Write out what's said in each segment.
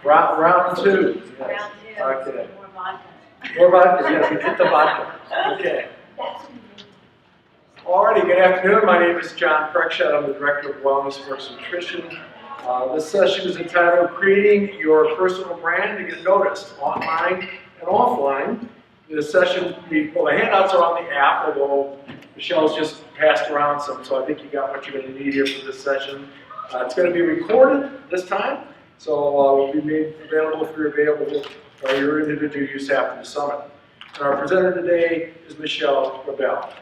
Round two. Yes. Round two. Okay. More vodka. More vodka? Yes, we hit the vodka. Okay. Alrighty, good afternoon. My name is John Preckshot. I'm the Director of Wellness Sports Nutrition. This session is entitled Creating Your Personal Brand to Get Noticed, Online and Offline. This session, the handouts are on the app, although Michelle's just passed around some, so I think you got what you're going to need here for this session. It's going to be recorded this time, so will be made available if you're available or your individual use after the summit. And our presenter today is Michelle Rebel.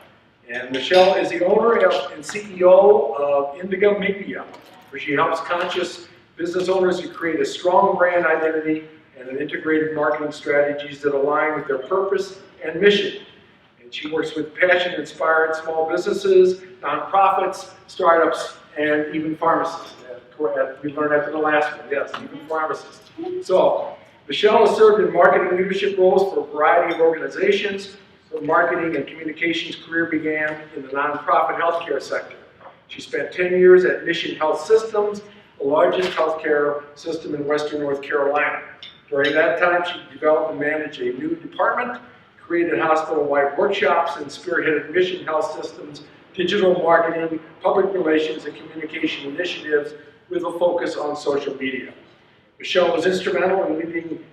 And Michelle is the owner and CEO of Indigo Media, where she helps conscious business owners to create a strong brand identity and an integrated marketing strategies that align with their purpose and mission. And she works with passion-inspired small businesses, nonprofits, startups, and even pharmacists. We learned after the last one, yes, even pharmacists. So, Michelle has served in marketing leadership roles for a variety of organizations. Her marketing and communications career began in the nonprofit healthcare sector. She spent 10 years at Mission Health Systems, the largest healthcare system in Western North Carolina. During that time, she developed and managed a new department, created hospital-wide workshops, and spearheaded Mission Health Systems, digital marketing, public relations, and communication initiatives with a focus on social media. Michelle was instrumental in leading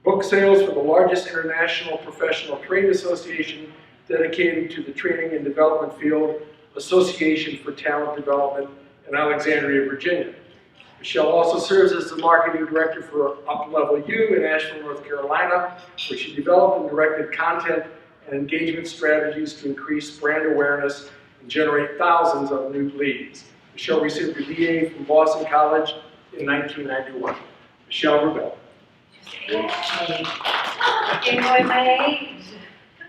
book sales for the largest international professional trade association dedicated to the training and development field, Association for Talent Development in Alexandria, Virginia. Michelle also serves as the marketing director for Up-Level U in Asheville, North Carolina, where she developed and directed content and engagement strategies to increase brand awareness and generate thousands of new leads. Michelle received a BA from Boston College in 1991. Michelle Rebel. Gave away my age.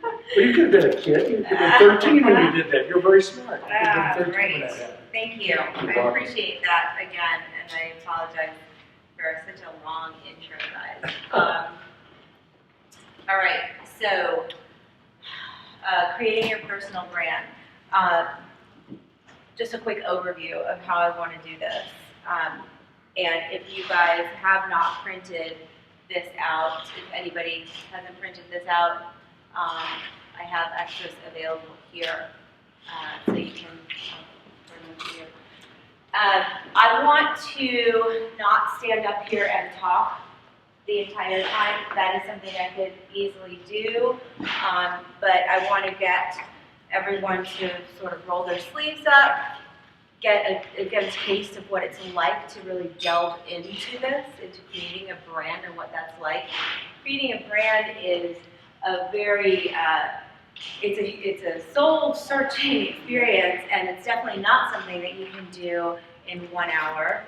Well, you could have been a kid. You could have been 13 when you did that. You're very smart. You could have been 13 when Great. that happened. Thank you. I appreciate that again, and I apologize for such a long intro, guys. All right, so creating your personal brand. Just a quick overview of how I want to do this. And if you guys have not printed this out, if anybody hasn't printed this out, I have extras available here, so you can bring them to you. I want to not stand up here and talk the entire time. That is something I could easily do, but I want to get everyone to sort of roll their sleeves up, get a taste of what it's like to really delve into this, into creating a brand and what that's like. Creating a brand is a very, it's a soul-searching experience, and it's definitely not something that you can do in 1 hour.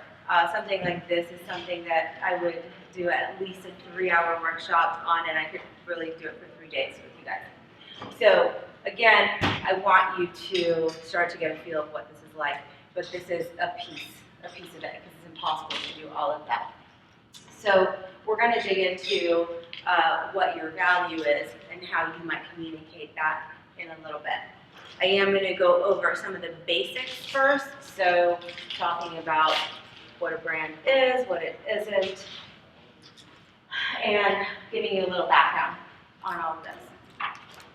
Something like this is something that I would do at least a 3-hour workshop on, and I could really do it for 3 days with you guys. So again, I want you to start to get a feel of what this is like, but this is a piece of it, because it's impossible to do all of that. So we're going to dig into what your value is and how you might communicate that in a little bit. I am going to go over some of the basics first, so talking about what a brand is, what it isn't, and giving you a little background on all of this.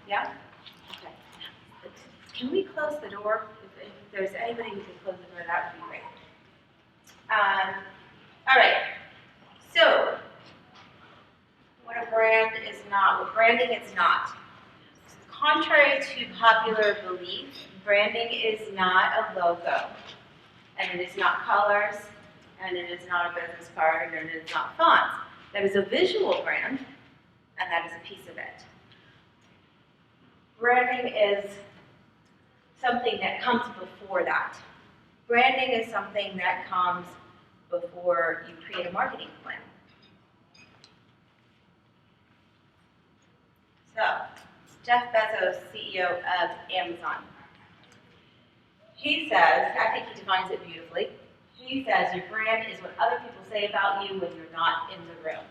Yeah? Okay. Can we close the door? If there's anybody who can close the door, that would be great. All right. So, what a brand is not, what branding is not. Contrary to popular belief, branding is not a logo, and it is not colors, and it is not a business card, and it is not fonts. That is a visual brand, and that is a piece of it. Branding is something that comes before that. Branding is something that comes before you create a marketing plan. So, Jeff Bezos, CEO of Amazon. He says, I think he defines it beautifully, he says your brand is what other people say about you when you're not in the room.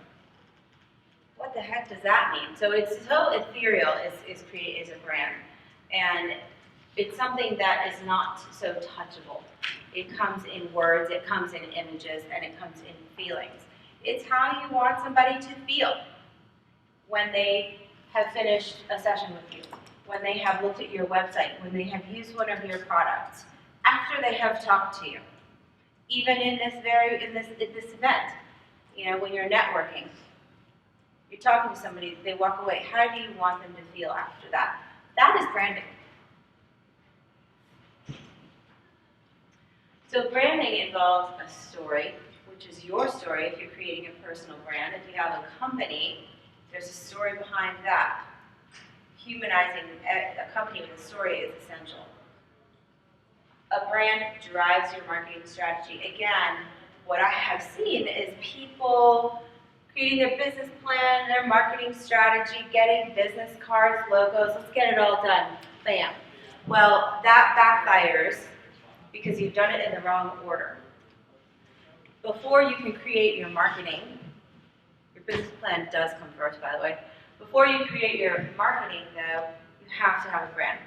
What the heck does that mean? So it's so ethereal is a brand. And it's something that is not so touchable. It comes in words, it comes in images, and it comes in feelings. It's how you want somebody to feel when they have finished a session with you, when they have looked at your website, when they have used one of your products, after they have talked to you. Even in this event, you know, when you're networking, you're talking to somebody, they walk away. How do you want them to feel after that? That is branding. So branding involves a story, which is your story if you're creating a personal brand. If you have a company, there's a story behind that. Humanizing a company with a story is essential. A brand drives your marketing strategy. Again, what I have seen is people creating their business plan, their marketing strategy, getting business cards, logos, let's get it all done, bam. Well, that backfires because you've done it in the wrong order. Before you can create your marketing, your business plan does come first, by the way. Before you create your marketing, though, you have to have a brand.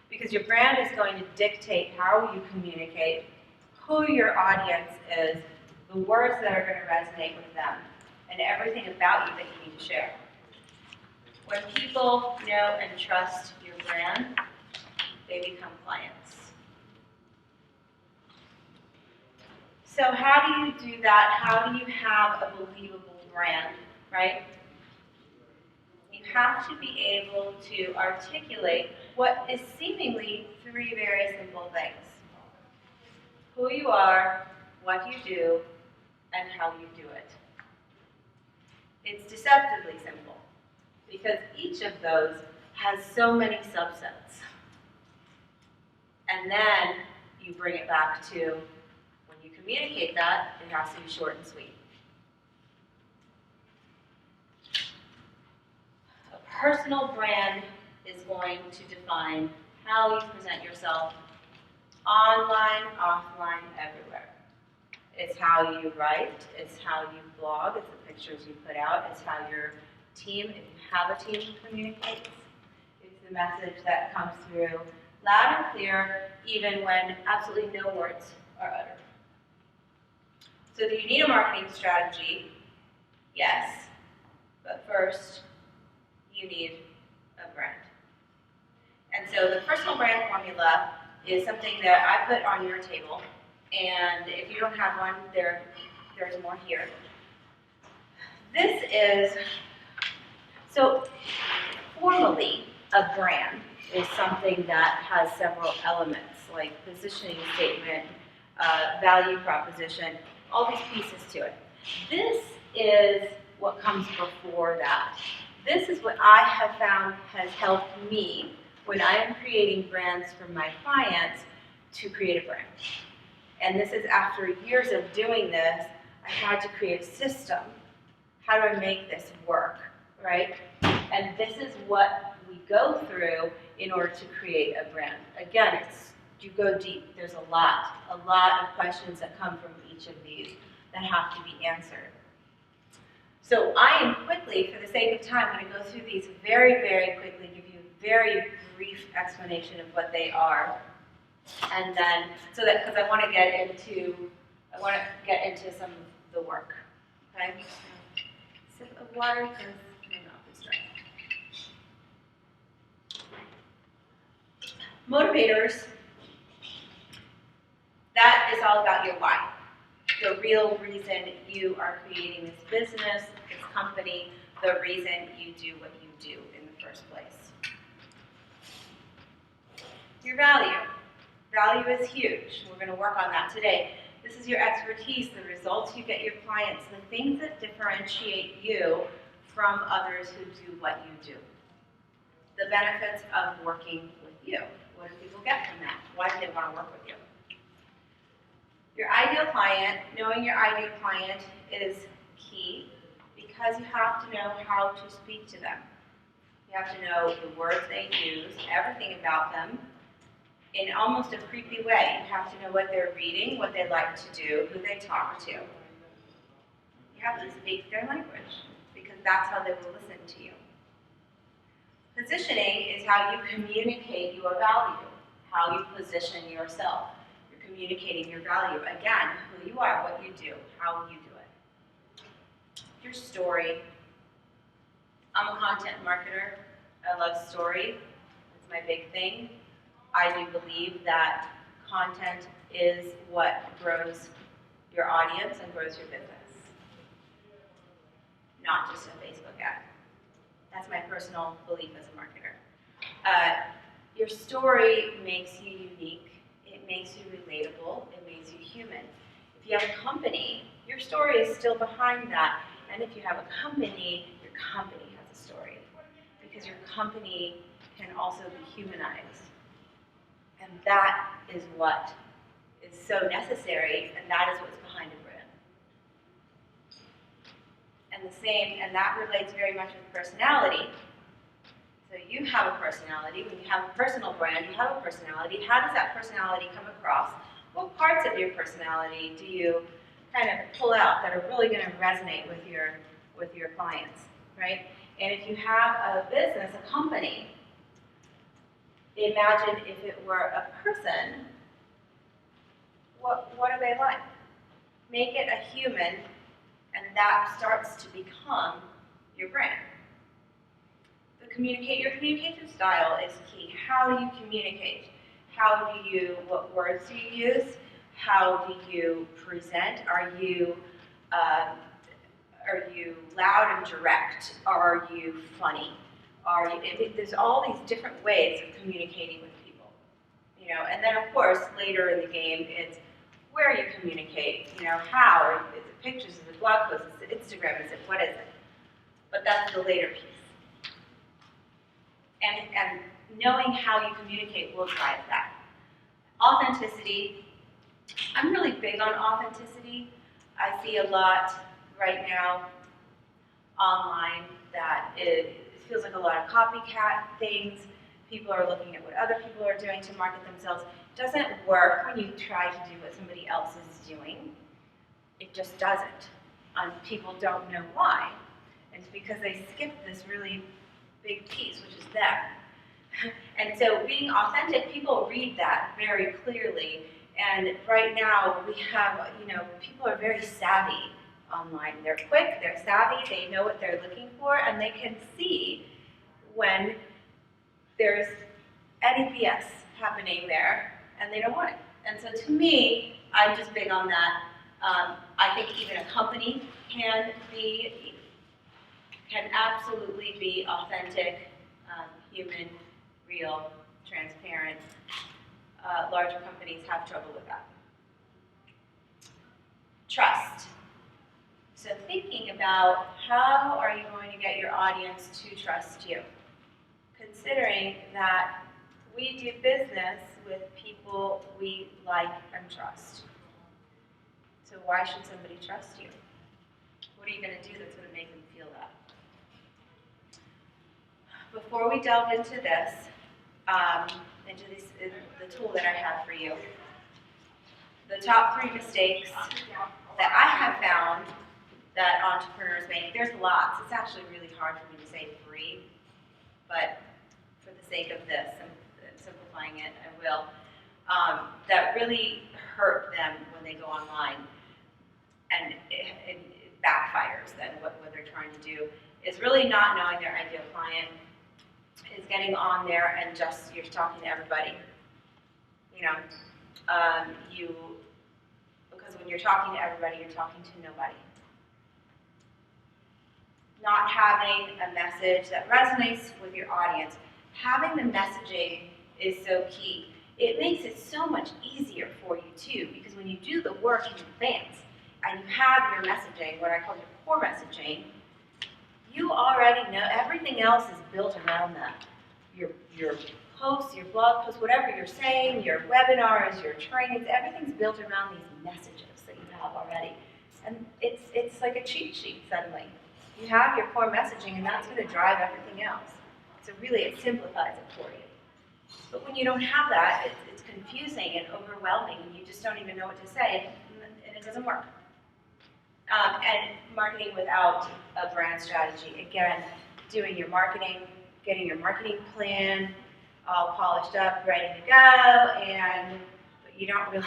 Because your brand is going to dictate how you communicate, who your audience is, the words that are going to resonate with them, and everything about you that you need to share. When people know and trust your brand, they become clients. So how do you do that? How do you have a believable brand, right? You have to be able to articulate what is seemingly three very simple things. Who you are, what you do, and how you do it. It's deceptively simple because each of those has so many subsets. And then you bring it back to when you communicate that, it has to be short and sweet. A personal brand is going to define how you present yourself online, offline, everywhere. It's how you write, it's how you blog, it's the pictures you put out, it's how your team, if you have a team, communicates. It's the message that comes through loud and clear, even when absolutely no words are uttered. So do you need a marketing strategy? Yes. But first, you need a brand. And so the personal brand formula is something that I put on your table. And if you don't have one, there's more here. This is, so formally, a brand is something that has several elements, like positioning statement, value proposition, all these pieces to it. This is what comes before that. This is what I have found has helped me when I am creating brands for my clients to create a brand. And this is after years of doing this, I had to create a system. How do I make this work, right? And this is what we go through in order to create a brand. Again, you go deep. There's a lot of questions that come from each of these that have to be answered. So I am quickly, for the sake of time, going to go through these very, very quickly, give you a very brief explanation of what they are. And then, so that, because I want to get into some of the work. Okay? Sip of water, because my mouth is dry. Motivators, that is all about your why. The real reason you are creating this business, this company, the reason you do what you do in the first place. Your value. Value is huge. We're going to work on that today. This is your expertise, the results you get your clients, the things that differentiate you from others who do what you do. The benefits of working with you. What do people get from that? Why do they want to work with you? Your ideal client, knowing your ideal client is key because you have to know how to speak to them. You have to know the words they use, everything about them, in almost a creepy way. You have to know what they're reading, what they like to do, who they talk to. You have to speak their language because that's how they will listen to you. Positioning is how you communicate your value, how you position yourself. You're communicating your value. Again, who you are, what you do, how you do it. your story. I'm a content marketer. I love story. It's my big thing. I do believe that content is what grows your audience and grows your business, not just a Facebook ad. That's my personal belief as a marketer. Your story makes you unique. It makes you relatable. It makes you human. If you have a company, your story is still behind that. And if you have a company, your company has a story. Because your company can also be humanized. And that is what is so necessary, and that is what's behind a brand. And that relates very much with personality. So you have a personality. When you have a personal brand, you have a personality. How does that personality come across? What parts of your personality do you kind of pull out that are really going to resonate with your clients, right? And if you have a business, a company, imagine if it were a person, what are they like? Make it a human, and that starts to become your brand. Your communication style is key. How do you communicate? What words do you use? How do you present? Are you loud and direct? Are you funny? There's all these different ways of communicating with people, and then of course later in the game it's where you communicate, how, is it pictures, is it blog posts, is it Instagram, what is it? But that's the later piece. And knowing how you communicate will drive that. Authenticity, I'm really big on authenticity. I see a lot right now online that it feels like a lot of copycat things. People are looking at what other people are doing to market themselves. It doesn't work when you try to do what somebody else is doing. It just doesn't. People don't know why. And it's because they skipped this really big piece, which is them. And so being authentic, people read that very clearly. And right now we have, people are very savvy online. They're quick, they're savvy, they know what they're looking for, and they can see when there's any BS happening there, and they don't want it. And so to me, I'm just big on that. I think even a company can absolutely be authentic, human, real, transparent. Larger companies have trouble with that. Trust. So thinking about how are you going to get your audience to trust you? Considering that we do business with people we like and trust. So why should somebody trust you? What are you going to do that's going to make them feel that? Before we delve into this, the tool that I have for you, the top 3 mistakes that I have found that entrepreneurs make, there's lots. It's actually really hard for me to say 3, but for the sake of this, I'm simplifying it, I will, that really hurt them when they go online, and it backfires then what they're trying to do, is really not knowing their ideal client, is getting on there and just, you're talking to everybody. Because when you're talking to everybody, you're talking to nobody. Not having a message that resonates with your audience. Having the messaging is so key. It makes it so much easier for you too, because when you do the work in advance and you have your messaging, what I call your core messaging, you already know everything else is built around that. Your posts, your blog posts, whatever you're saying, your webinars, your trainings, everything's built around these messages that you have already. And it's like a cheat sheet suddenly. You have your core messaging, and that's going to drive everything else. So really, it simplifies it for you. But when you don't have that, it's confusing and overwhelming, and you just don't even know what to say, and it doesn't work. And marketing without a brand strategy. Again, doing your marketing, getting your marketing plan all polished up, ready to go, but you don't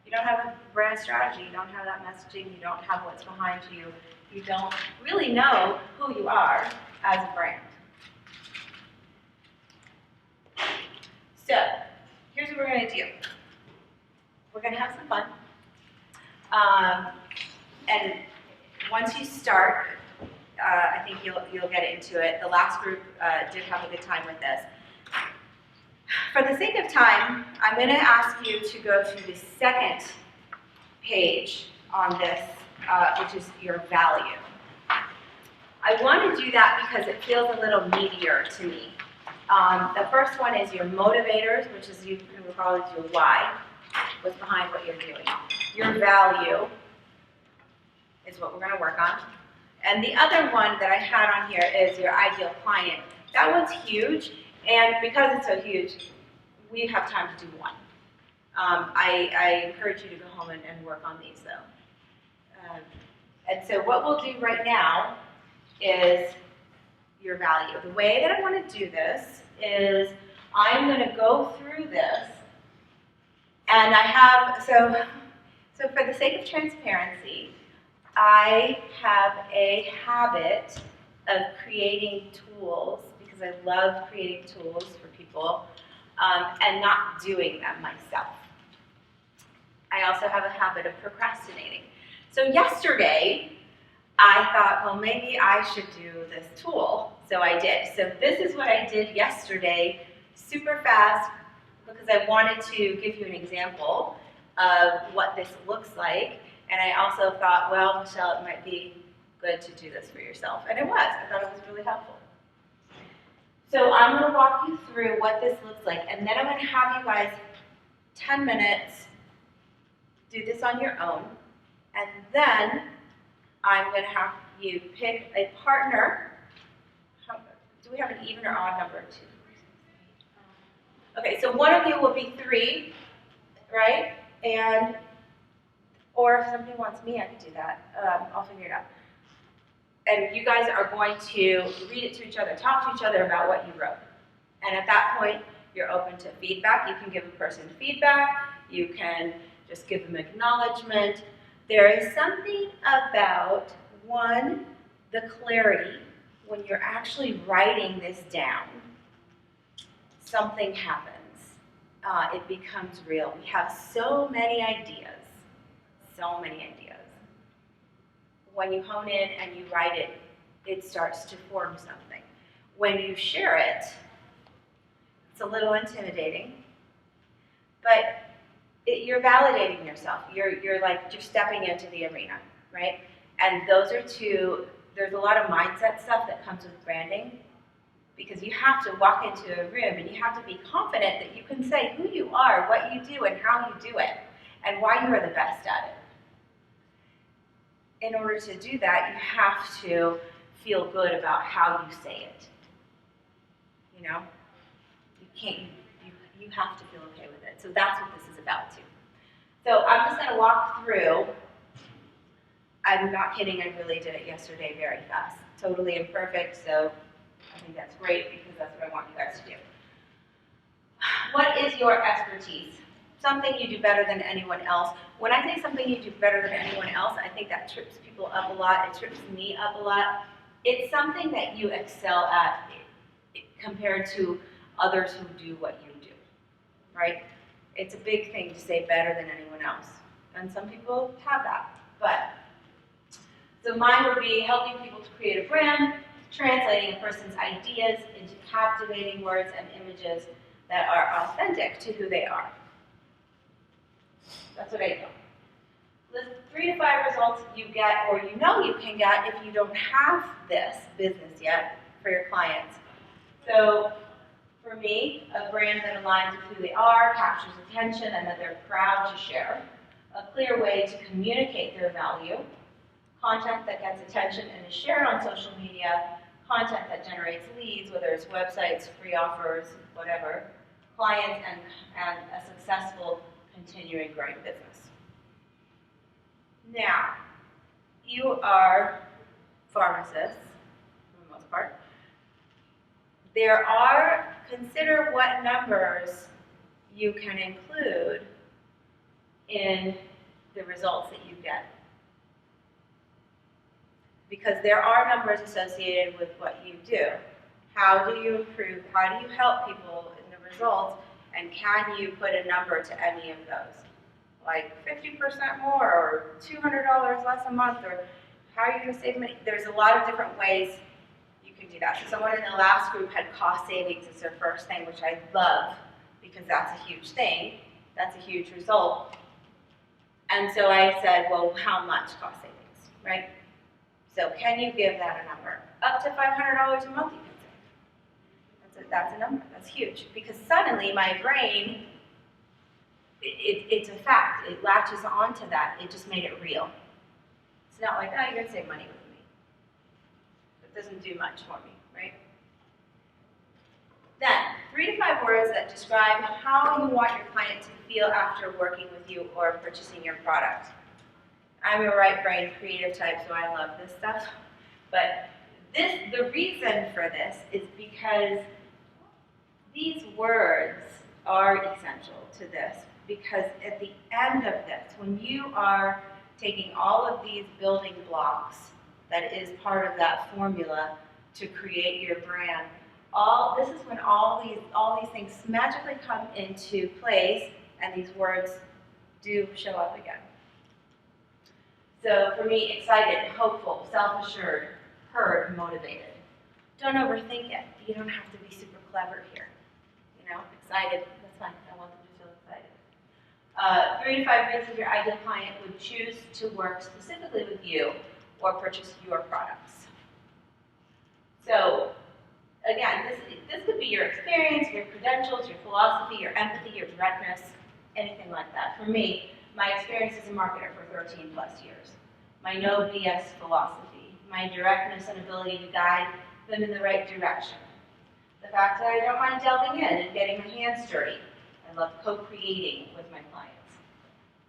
You don't have a brand strategy, you don't have that messaging, you don't have what's behind you, you don't really know who you are as a brand. So, here's what we're going to do. We're going to have some fun. And once you start, I think you'll get into it. The last group did have a good time with this. For the sake of time, I'm going to ask you to go to the second page on this, which is your value. I want to do that because it feels a little meatier to me. The first one is your motivators, which is you can call it your why, what's behind what you're doing. Your value is what we're going to work on. And the other one that I had on here is your ideal client. That one's huge, and because it's so huge, we have time to do one. I encourage you to go home and work on these, though. And so what we'll do right now is your value. The way that I want to do this is I'm going to go through this, and I have, so for the sake of transparency, I have a habit of creating tools, because I love creating tools for people, and not doing them myself. I also have a habit of procrastinating. So yesterday, I thought, well, maybe I should do this tool. So I did. So this is what I did yesterday, super fast, because I wanted to give you an example of what this looks like. And I also thought, well, Michelle, it might be good to do this for yourself. And it was. I thought it was really helpful. So I'm going to walk you through what this looks like. And then I'm going to have you guys 10 minutes do this on your own. And then I'm going to have you pick a partner. Do we have an even or odd number? 2. Okay, so one of you will be 3, right? Or if somebody wants me, I can do that. I'll figure it out. And you guys are going to read it to each other, talk to each other about what you wrote. And at that point, you're open to feedback. You can give a person feedback. You can just give them acknowledgement. There is something about, one, the clarity. When you're actually writing this down, something happens. It becomes real. We have so many ideas. So many ideas. When you hone in and you write it, it starts to form something. When you share it, it's a little intimidating, but you're validating yourself. You're stepping into the arena, right? And those are two, there's a lot of mindset stuff that comes with branding, because you have to walk into a room and you have to be confident that you can say who you are, what you do, and how you do it, and why you are the best at it. In order to do that, you have to feel good about how you say it. You know? You have to feel okay with it. So that's what this is about too. So I'm just going to walk through. I'm not kidding, I really did it yesterday very fast. Totally imperfect, so I think that's great because that's what I want you guys to do. What is your expertise? Something you do better than anyone else. When I say something you do better than anyone else, I think that trips people up a lot. It trips me up a lot. It's something that you excel at compared to others who do what you do, right? It's a big thing to say better than anyone else. And some people have that. So mine would be helping people to create a brand, translating a person's ideas into captivating words and images that are authentic to who they are. That's what I do. The 3 to 5 results you get, or you know you can get, if you don't have this business yet for your clients. So for me, a brand that aligns with who they are, captures attention, and that they're proud to share. A clear way to communicate their value. Content that gets attention and is shared on social media. Content that generates leads, whether it's websites, free offers, whatever. Clients, and a successful continuing growing business. Now, you are pharmacists, for the most part. Consider what numbers you can include in the results that you get. Because there are numbers associated with what you do. How do you improve? How do you help people in the results? And can you put a number to any of those? Like 50% more, or $200 less a month, or how are you going to save money? There's a lot of different ways you can do that. So someone in the last group had cost savings as their first thing, which I love, because that's a huge thing. That's a huge result. And so I said, well, how much cost savings, right? So can you give that a number? Up to $500 a month you can save. That's a number. That's huge. Because suddenly my brain, it's a fact. It latches onto that. It just made it real. It's not like, oh, you're going to save money with me. It doesn't do much for me, right? Then, 3 to 5 words that describe how you want your client to feel after working with you or purchasing your product. I'm a right brain creative type, so I love this stuff. But the reason for this is because these words are essential to this. Because at the end of this, when you are taking all of these building blocks that is part of that formula to create your brand, this is when all these things magically come into place, and these words do show up again. So for me, excited, hopeful, self-assured, heard, motivated. Don't overthink it. You don't have to be super clever here. You know, excited, that's fine. I want them to feel excited. 3 to 5 minutes of your ideal client would choose to work specifically with you or purchase your products. So again, this could be your experience, your credentials, your philosophy, your empathy, your directness, anything like that. For me, my experience as a marketer for 13 plus years, my no BS philosophy, my directness and ability to guide them in the right direction, the fact that I don't mind delving in and getting my hands dirty. I love co-creating with my clients.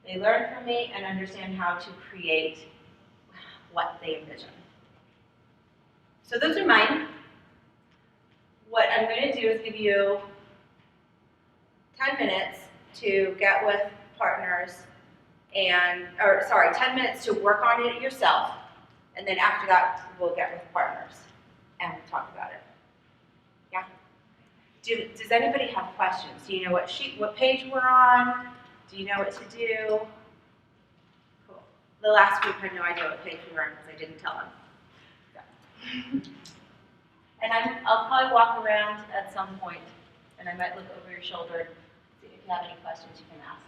They learn from me and understand how to create what they envision. So those are mine. What I'm going to do is give you 10 minutes to get with partners 10 minutes to work on it yourself, and then after that, we'll get with partners and we'll talk about it. Yeah? Does anybody have questions? Do you know what page we're on? Do you know what to do? Cool. The last group had no idea what page we were on because I didn't tell them. Yeah. And I'll probably walk around at some point, and I might look over your shoulder, see if you have any questions you can ask me.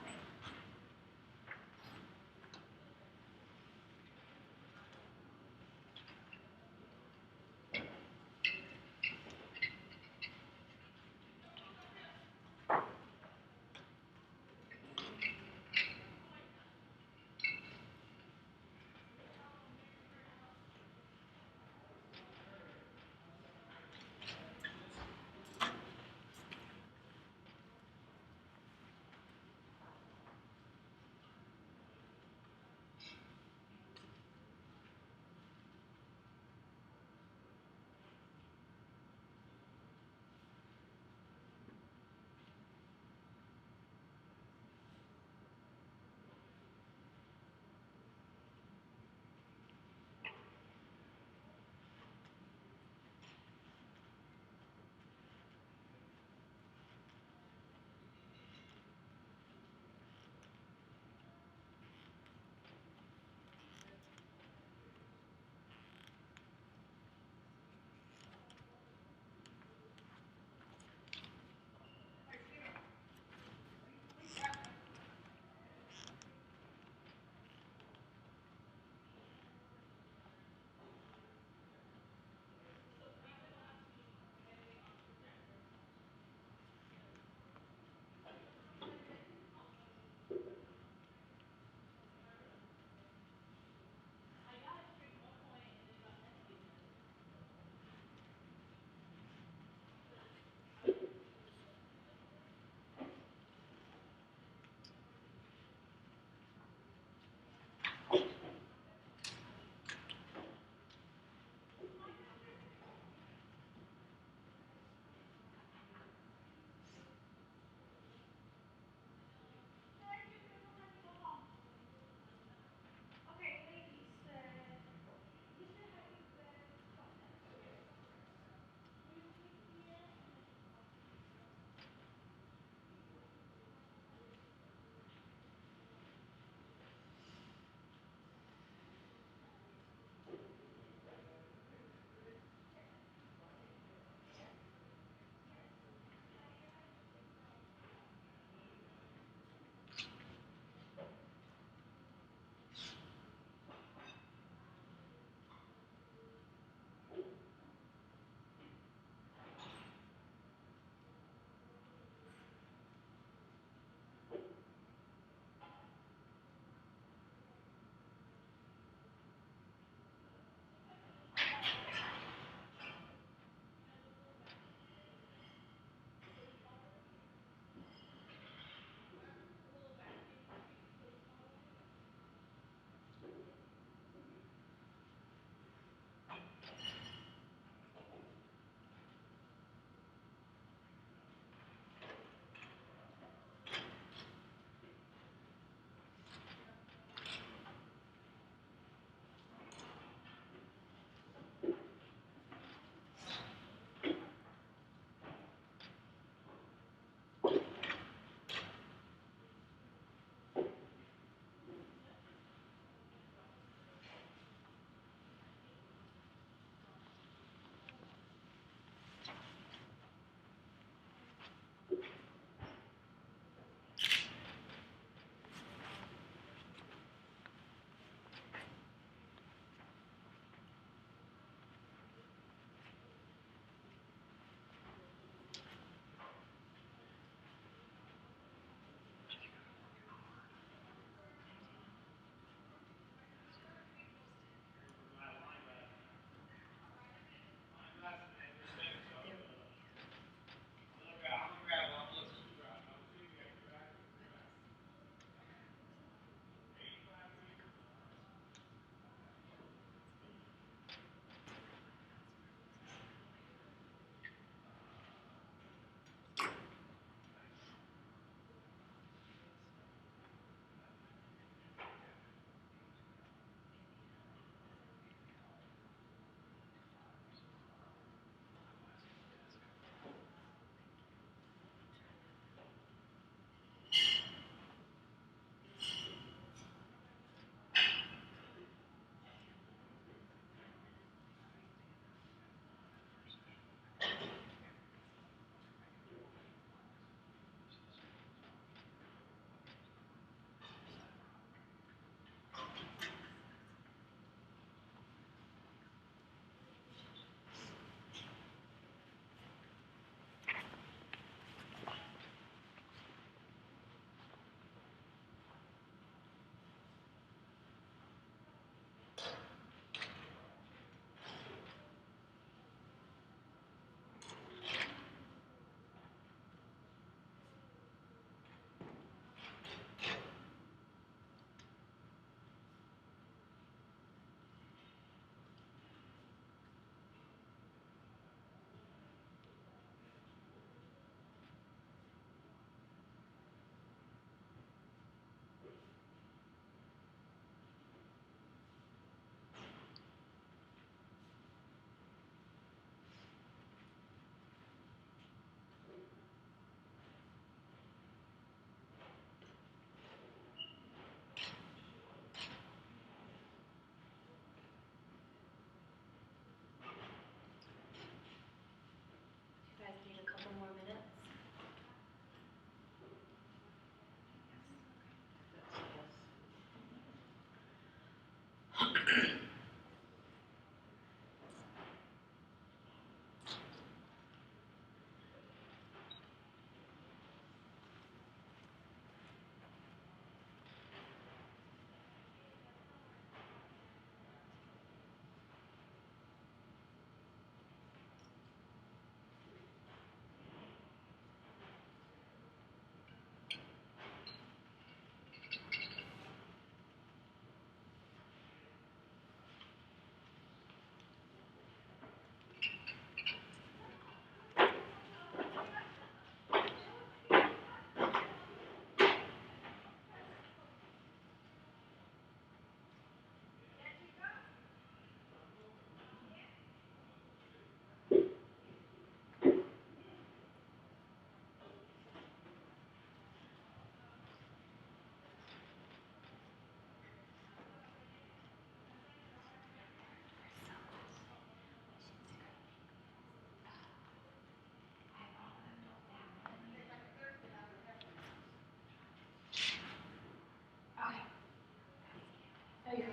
Okay,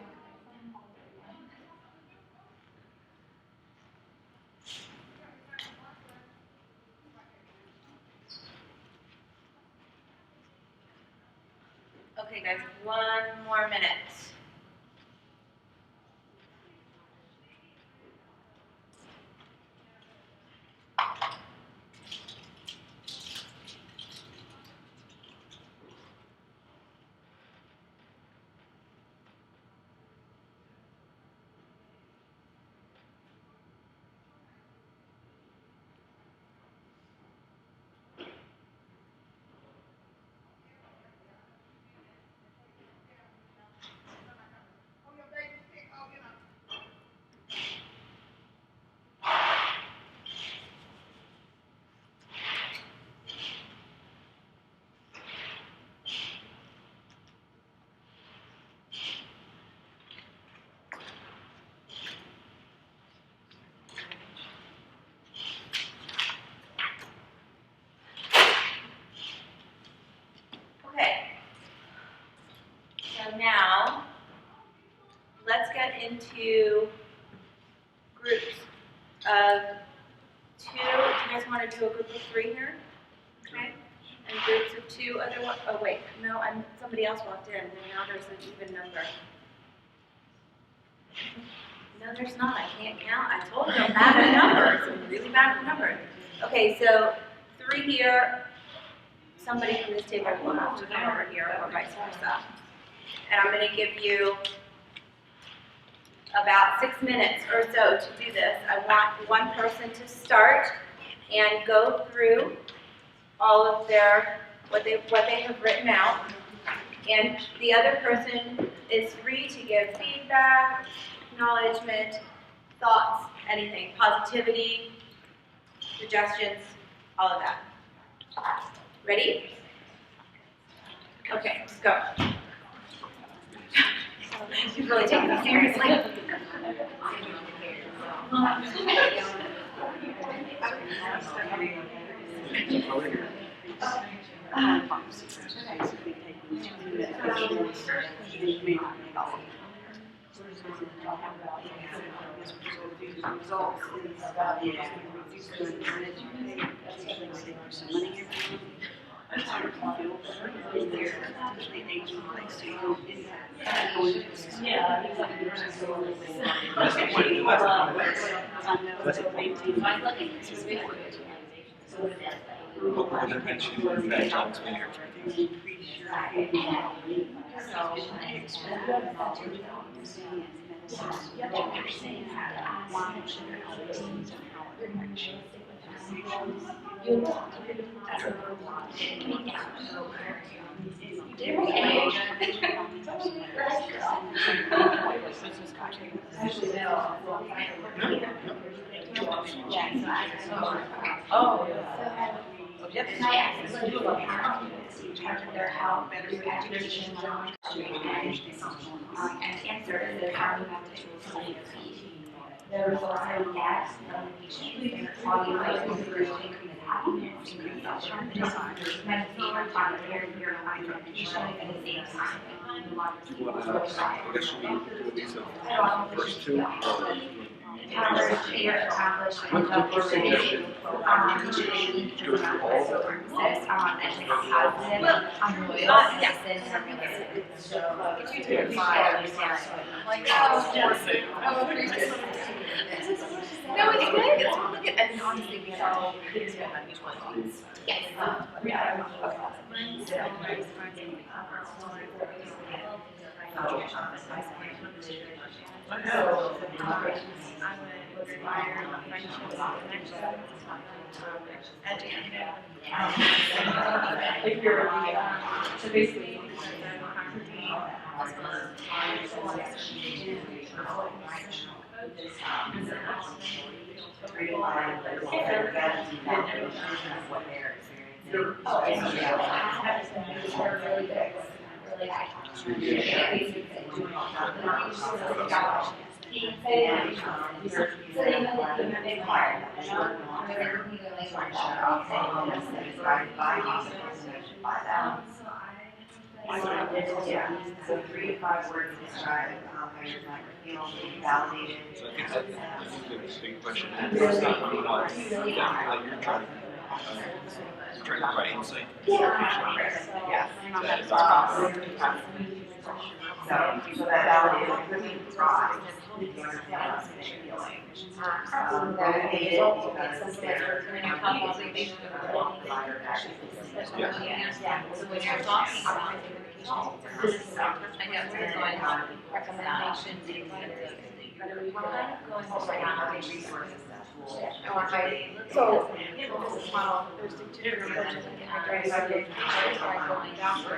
guys, one more minute. Okay. So now, let's get into groups of 2. Do you guys want to do a group of 3 here? Okay. And groups of 2 other one. Oh wait, no, somebody else walked in. And now there's an even number. No, there's not. I can't count. I told you I'm bad with numbers. I'm really bad with numbers. Okay, so 3 here. Somebody from this table will have to come over here, or vice versa. And I'm going to give you about 6 minutes or so to do this. I want one person to start and go through all of what they have written out, and the other person is free to give feedback, acknowledgement, thoughts, anything, positivity, suggestions, all of that. Ready? Okay, let's go. You're really taking me seriously. No, it's good. It's really good. And honestly, we have all things good on each one of these. Yes. If you're so basically Yeah, so 3 to 5 words describe how you're feeling validated. So I think that's the big question. It's not what you want. Like you're trying to provide insight. Yeah. So that validated could be broad. You understand feeling. That they get because they're So when you're talking about communication, I guess we're going on recommendations and So, this model, there's two different approaches I think I try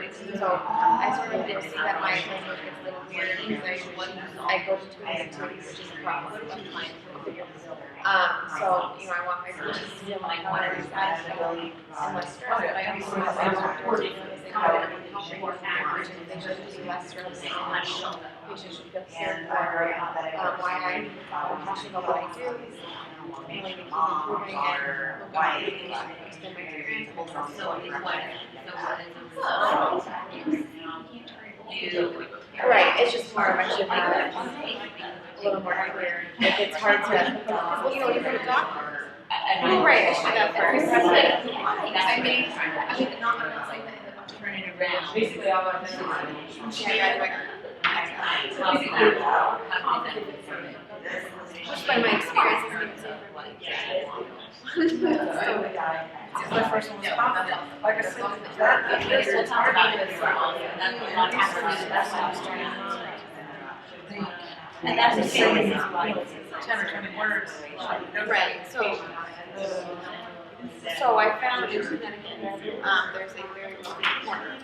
to do. So I sort of did see that my framework is a little weird because I go between activities, which is a problem. So, I want my patients to feel like when I'm satisfied and less stressed, but I also have my supporting they should be less stressed and patients should feel cared for. Why I'm passionate about what I do, and like keep improving and look at extend my experience and right, it's just more of I should make that a little more clear. Like it's hard to, you go to doctor. Oh, right, I should have first. I mean, not like turn it around. Basically, all I'm which by my experience is even so for my first one was confident. Like I said, it's hard to get and that's the same as like 10 or 20 words. Right. So I found in Connecticut, there's a very wealthy corner.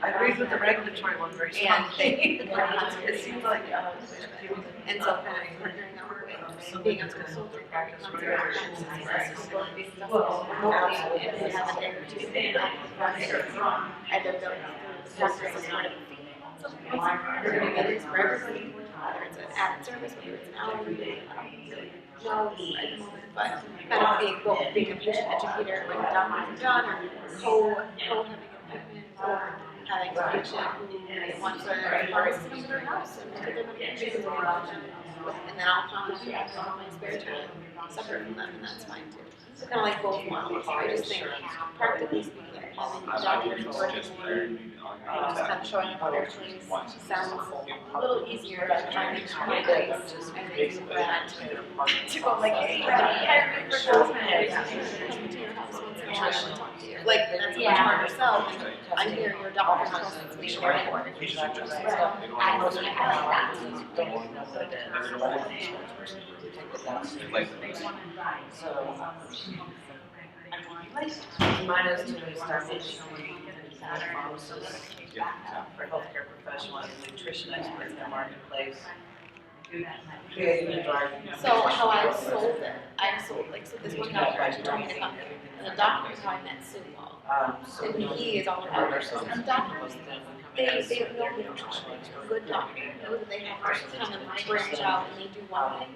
I agree with the regulatory one very strongly. It seems like, And so kind of partnering up with being a consultant practice where being successful remotely and we have a day or two either the doctors is part of we're doing this for everybody, whether it's an added service, whether it's an hourly, I don't really know at the moment, but kind of being both being a patient educator when doctors are done or co-having an appointment or having a patient who wants their pharmacist to come to their house and look at their medications and then I'll come and have my spare time separate from them and that's fine too. So kind of like both models. I just think practically speaking, having doctors working just kind of showing up on their trees sounds a little easier than finding a place and using that to go like, hey, hire me for those minutes. Come to your house once in a while and talk to you. Like, that's a much harder sell than I'm here, your doctor trusts me, therefore. mine is to establish pharmacists for healthcare professionals and nutrition experts in the marketplace. So how I sold it, so this one doctor actually told me to come here, and the doctor is how I met Sue Wall. And he is all about nurses and doctors. They know the nutritionist, a good doctor, know that they have to kind of branch out and they do one thing,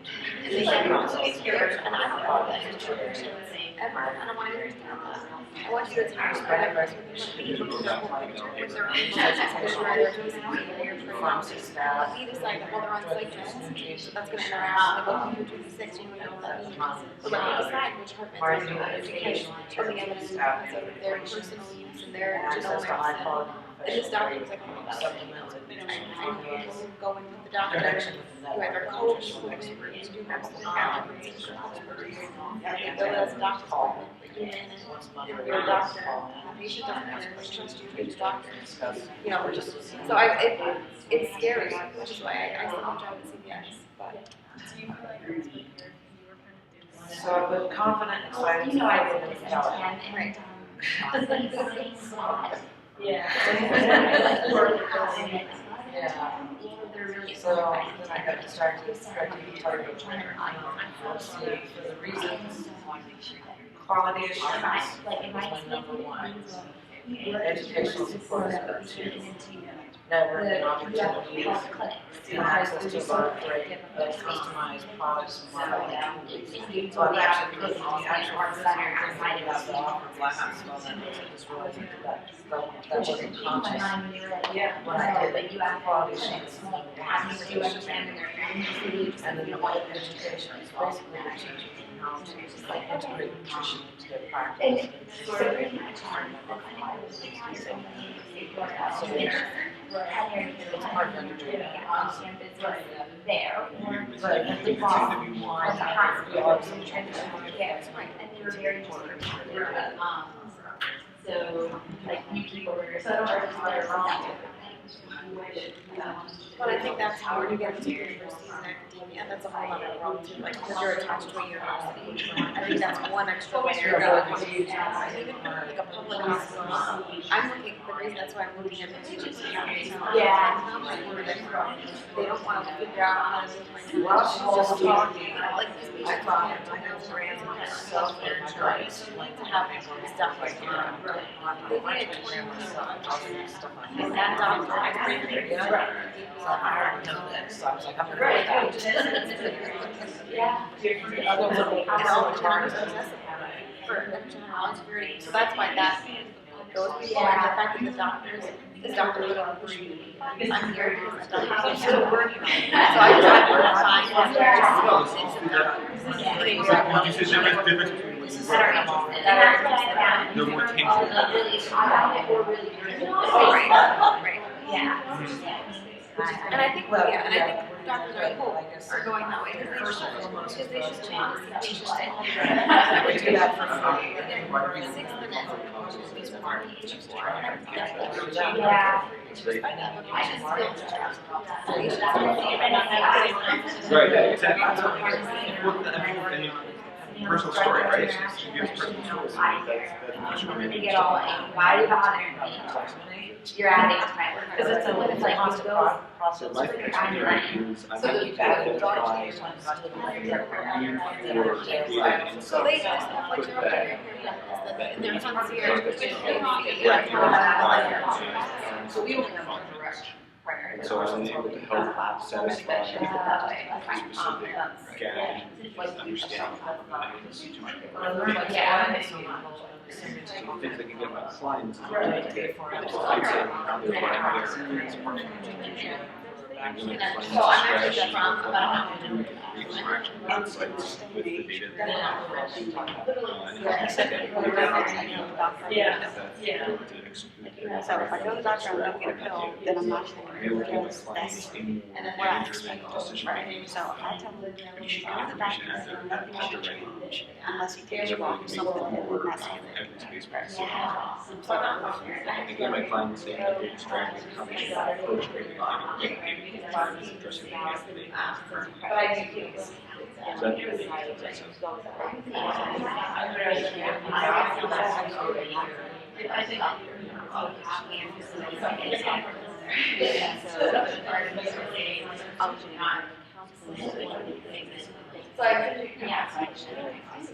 and they have experience, and I don't know that nutrition ever, I don't want to understand that. I want you to tell spread everything, you should be able to know the whole picture with their own because you're either using your pharmacist, but we decide that, well, they're on psychiatric, so that's going to interact with what you do 6, you know what that means. But let me decide which departments are education, from the evidence because of their personal use and their genomics. And this doctor was like, oh, that's something else. I know people who go in with the doctor, who either coach, who do most of the conferences, they bill it as a doctor's appointment, but you in and you're a doctor, and the patient doesn't necessarily trust you to be the doctor. You know, just, so it's scary, which is why I still have a job at CVS. But. So I'm confident, excited, so I didn't tell it. Right. Yeah. So then I got to start to target for the reasons quality assurance was my number one. educational support to networking opportunities, and access to a great customized products and marketing. So I'm actually putting the actual physical things that we have to offer labs, so that makes it just really into that development. That wasn't conscious when I did the quality sheets and then the white education is basically teaching how to like integrate nutrition into their practice. It's hard to understand. But at the bottom line, we are some transition. So, like, you keep over your But I think that's how you get into universities and academia. That's a whole other world too, like, because you're attached to a university. I think that's one extra layer of and even like a public hospital. I'm looking, the reason that's why I'm looking at the teachers and they don't want to figure out how to do my just talking. Like these patients are having self-insurance to have stuff like that. They need 20 minutes. And that doctor, I agree. So I already know that, so I was like, I'm gonna write that. And all the time is accessible for general security. So that's why that those people and the fact that the doctors would agree. I'm here because the doctors are still working on it. So I just have to find Would you say there's a difference between what you work they're more tangible? Right. Yeah. And I think, and I think doctors are going that way because they just want to see patients I would do that for free. 6 minutes. Yeah. Right, yeah, exactly. Well, I mean, personal story, right? She gives personal stories. That's To get all anxiety about it, you're adding to my work. Because it's like So my experience is I'm happy to identify So they just have like your their concierge, which is so we only have one direct primary. So I was able to help satisfy specific gap in understanding of the institution. Things I can get my clients to get how they're running their experience part of the institution. So I'm actually from about interaction insights with the data that So if I go to the doctor and I don't get a pill, then I'm not here. Because that's what I expect. So I tell them, you should go to the doctor and nothing should change unless he takes you off something and that's it. Again, my clients say that they're distracted, how they should approach treatment, addressing the gap they have. but I do feel So that makes sense. So I could, yeah.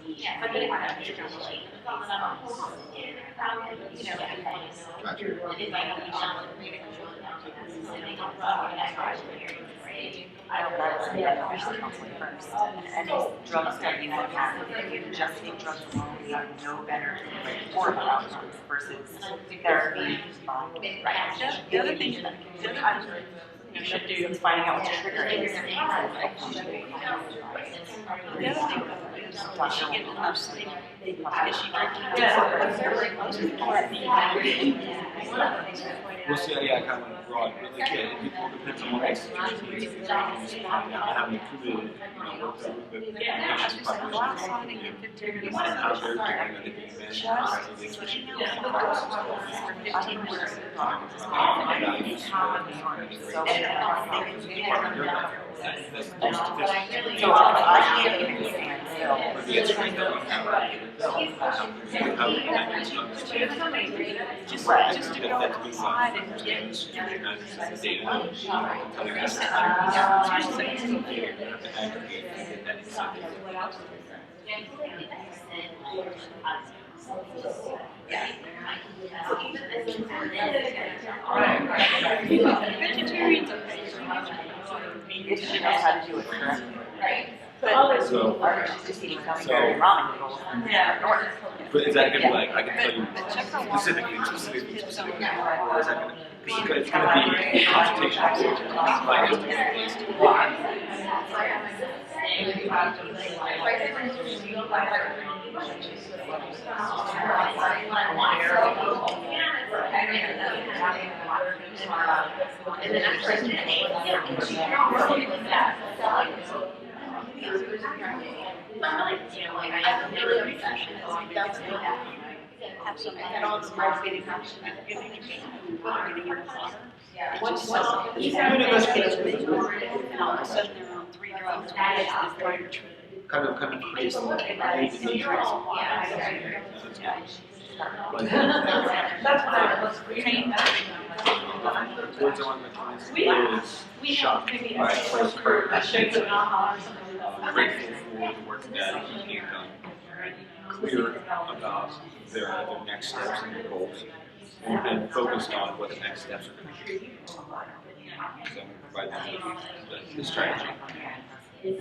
Yeah, but then I have to you know, I don't know, counseling first. And drugs that you look at, if you just take drugs alone, you are no better for outcomes versus therapy. The other thing that you should do is finding out what the trigger is. The other thing is, does she get enough sleep? Is she drinking? We'll see, yeah, I kind of went broad, but like, yeah, it all depends on what institution needs. I haven't included, worked with the patient population, and how they're doing, I think, advantage of the institution. Just to go inside and get Vegetarians are If she knows how to do it correctly. but So, Just eating something very ramen noodles. but is that gonna be like, I can tell you specifically, or is that gonna, because it's gonna be a consultation, finance And then I'm like, have some at all the marketing options. And all of a sudden they're on 3 drugs. kind of creates the need to need words on is shocked by Claire's courage. Grateful for the work that he's being done. Clear about their next steps and their goals, and focused on what the next steps are going to be. So I'm going to provide them with the strategy. The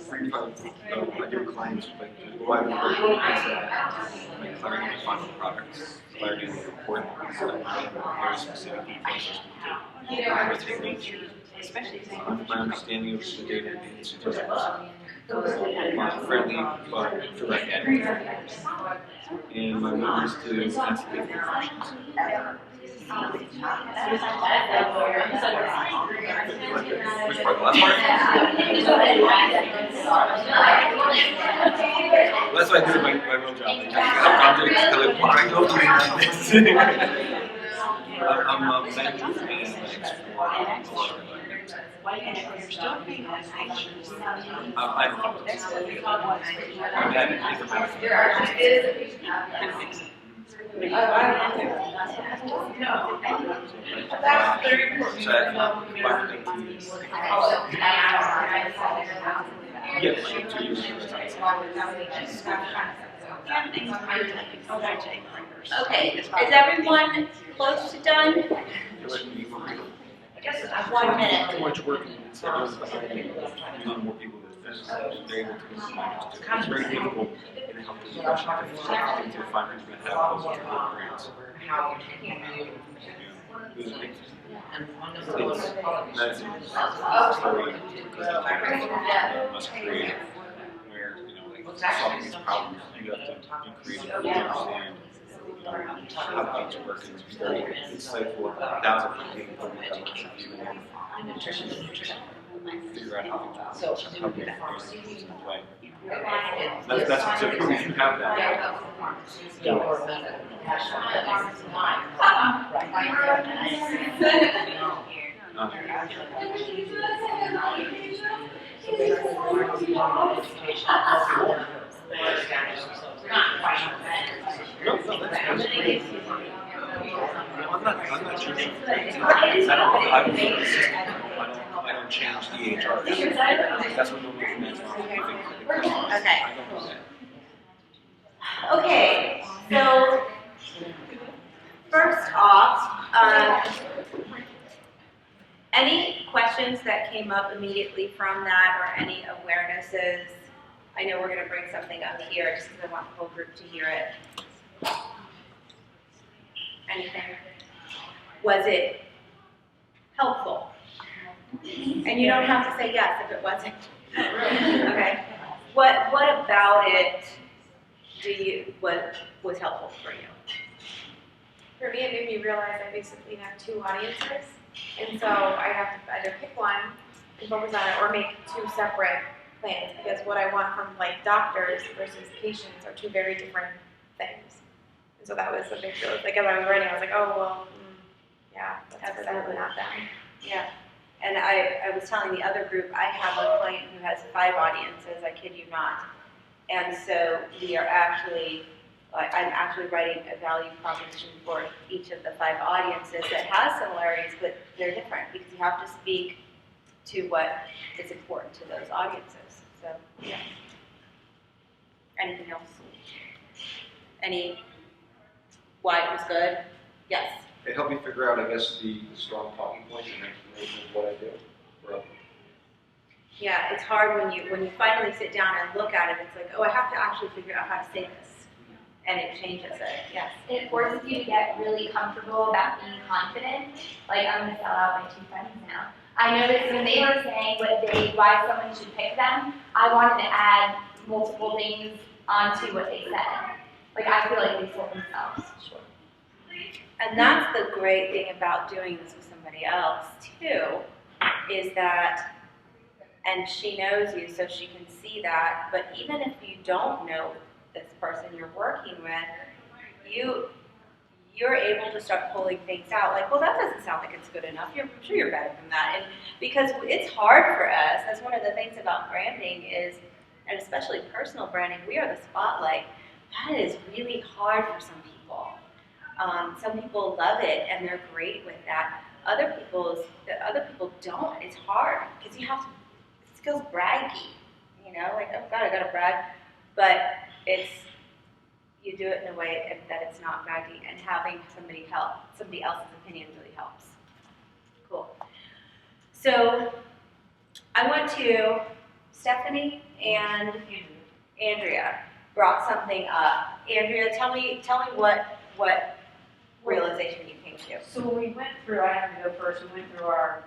free fund, I give clients like the wide version like clarity in the final products, clarity in the report, very specific details. My understanding of the data and statistics, friendly but direct edit. And my goal is to ask the questions. Which part, the last part? Well, that's what I do in my real job. I'm doing this kind of why go doing this. I'm a manager and analytics for a lot of I don't know. I'm having that's very important. Yes, 2 years. Okay, is everyone close to done? 1 minute. Too much work and schedules behind me. We need more people that they're able to combine. It's very difficult in the health profession to find people that have those grants. Medicine must create where, like solving these problems, you have to be creative, you understand how things work, and it's very insightful, thousands of people figure out how things work, how things play. That's specifically if you have that. I'm not sure. I don't change the EHR. That's what we're looking at. Okay. Okay, so first off, any questions that came up immediately from that or any awarenesses? I know we're going to bring something up here just because I want the whole group to hear it. Anything? Was it helpful? And you don't have to say yes if it wasn't. Okay. What about it was helpful for you? For me, it made me realize I basically have 2 audiences, and so I have to either pick one and focus on it, or make 2 separate plans, because what I want from like doctors versus patients are 2 very different things. And so that was a big deal. Like as I was writing, I was like, oh well, yeah, that's for them, not them. Yeah. And I was telling the other group, I have a client who has 5 audiences, I kid you not. And so we are actually, I'm actually writing a value proposition for each of the 5 audiences that has similarities, but they're different because you have to speak to what is important to those audiences. So, yeah. Anything else? Why it was good? Yes. It helped me figure out, I guess, the strong talking points and explanation of what I do. Well, Yeah, it's hard when you finally sit down and look at it. It's like, oh, I have to actually figure out how to say this, and it changes it. Yes. It forces you to get really comfortable about being confident. Like, I'm going to sell out my 2 friends now. I noticed when they were saying why someone should pick them, I wanted to add multiple things onto what they said. Like, I feel like they sold themselves. Sure. And that's the great thing about doing this with somebody else, too, is that, and she knows you, so she can see that, but even if you don't know this person you're working with, you're able to start pulling things out, like, well, that doesn't sound like it's good enough. I'm sure you're better than that. And because it's hard for us, that's one of the things about branding is, and especially personal branding, we are the spotlight. That is really hard for some people. Some people love it and they're great with that. Other people don't. It's hard because you have to. It feels braggy, you know, like, oh God, I gotta brag. But you do it in a way that it's not braggy, and having somebody else's opinion really helps. Cool. So I went to Stephanie and Andrea brought something up. Andrea, tell me what realization you came to. So when we went through, I have to go first, we went through our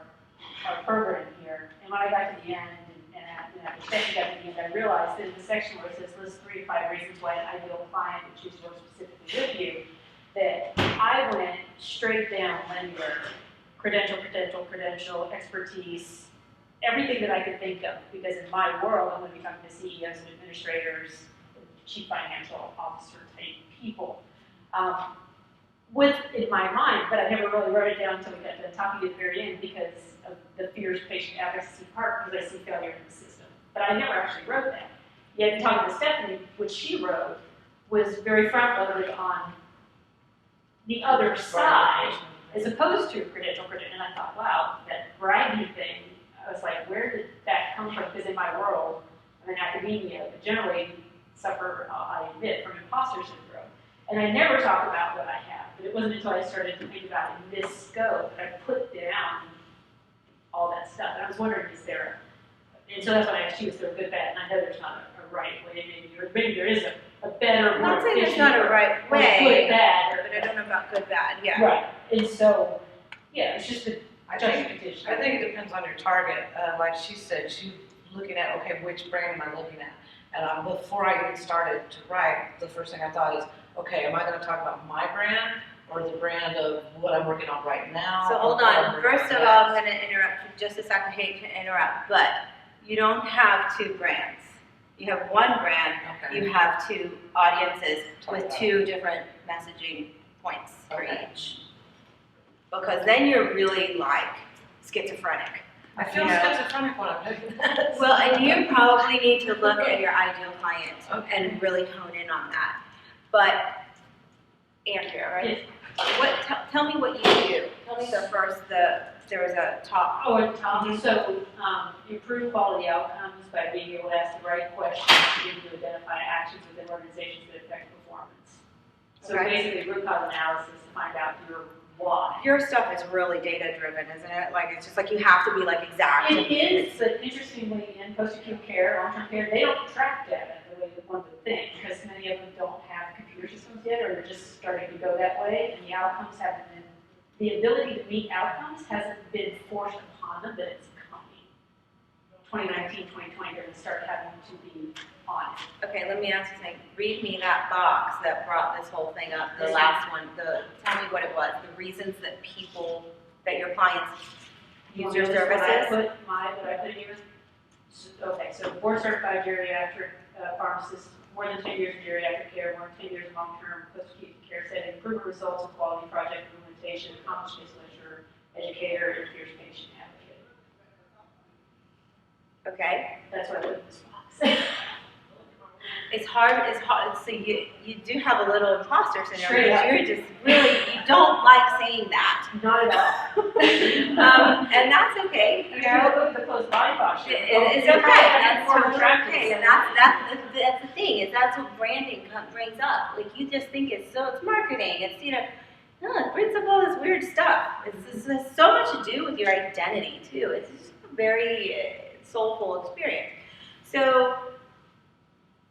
program here, and when I got to the end, and at the section got to the end, I realized that in the section where it says list 3 to 5 reasons why an ideal client would choose to work specifically with you, that I went straight down linear, credential, expertise, everything that I could think of, because in my world, I'm going to be talking to CEOs and administrators, chief financial officer type people. In my mind, but I never really wrote it down until we got to the top of the very end because of the fears patient advocacy part, because I see failure in the system. But I never actually wrote that. Yet in talking to Stephanie, what she wrote was very front-loaded on the other side, as opposed to credential. And I thought, wow, that braggy thing, I was like, where did that come from? Because in my world, I'm in academia, but generally suffer, I admit, from imposter syndrome. And I never talk about what I have, but it wasn't until I started to think about it in this scope that I put down all that stuff. And I was wondering, and so that's why I asked you, is there a good, bad? And I know there's not a right way, maybe there is a better, I'm not saying there's not a right way, good, bad, but I don't know about good, bad, yeah. Right, and so, yeah, it's just a I think justification. it depends on your target. Like she said, she's looking at, okay, which brand am I looking at? And before I even started to write, the first thing I thought is, okay, am I going to talk about my brand or the brand of what I'm working on right now? So hold on. First of all, I'm going to interrupt for just a second. I hate to interrupt, but you don't have 2 brands. You have 1 brand. Okay. You have 2 audiences with 2 different messaging points for each. Because then you're really like schizophrenic. I feel schizophrenic when I'm doing that. Well, and you probably need to look at your ideal client and really hone in on that. But Andrea, right? Tell me what you do. Tell me there was a talk. Oh, and Tom, so improve quality outcomes by being able to ask the right questions to identify actions within organizations that affect performance. So basically, root cause analysis to find out your why. Your stuff is really data driven, isn't it? Like it's just like you have to be like exact. It is, but interestingly, in post-acute care, long-term care, they don't track data the way one would think, because many of them don't have computer systems yet, or they're just starting to go that way, and the outcomes haven't been. The ability to meet outcomes hasn't been forced upon them, but it's coming. 2019, 2020, they're going to start having to be on it. Okay, let me ask you something. Read me that box that brought this whole thing up, the last one. Tell me what it was. The reasons that your clients use your services. What I put here? Okay, so board certified geriatric pharmacist, more than 10 years in geriatric care, more than 10 years in long-term post-acute care setting, improvement results and quality project implementation, accomplishments measure, educator, and fierce patient advocate. Okay. That's what I put in this box. it's hard, so you do have a little imposter syndrome, Straight up. because you're just really, you don't like saying that. Not at all. And that's okay, you know. People look at the closed body posture. It's okay, that's totally okay, and that's the thing, is that's what branding brings up. Like, you just think it's marketing, it's, you know, no, it brings up all this weird stuff. It has so much to do with your identity, too. It's just a very soulful experience. So,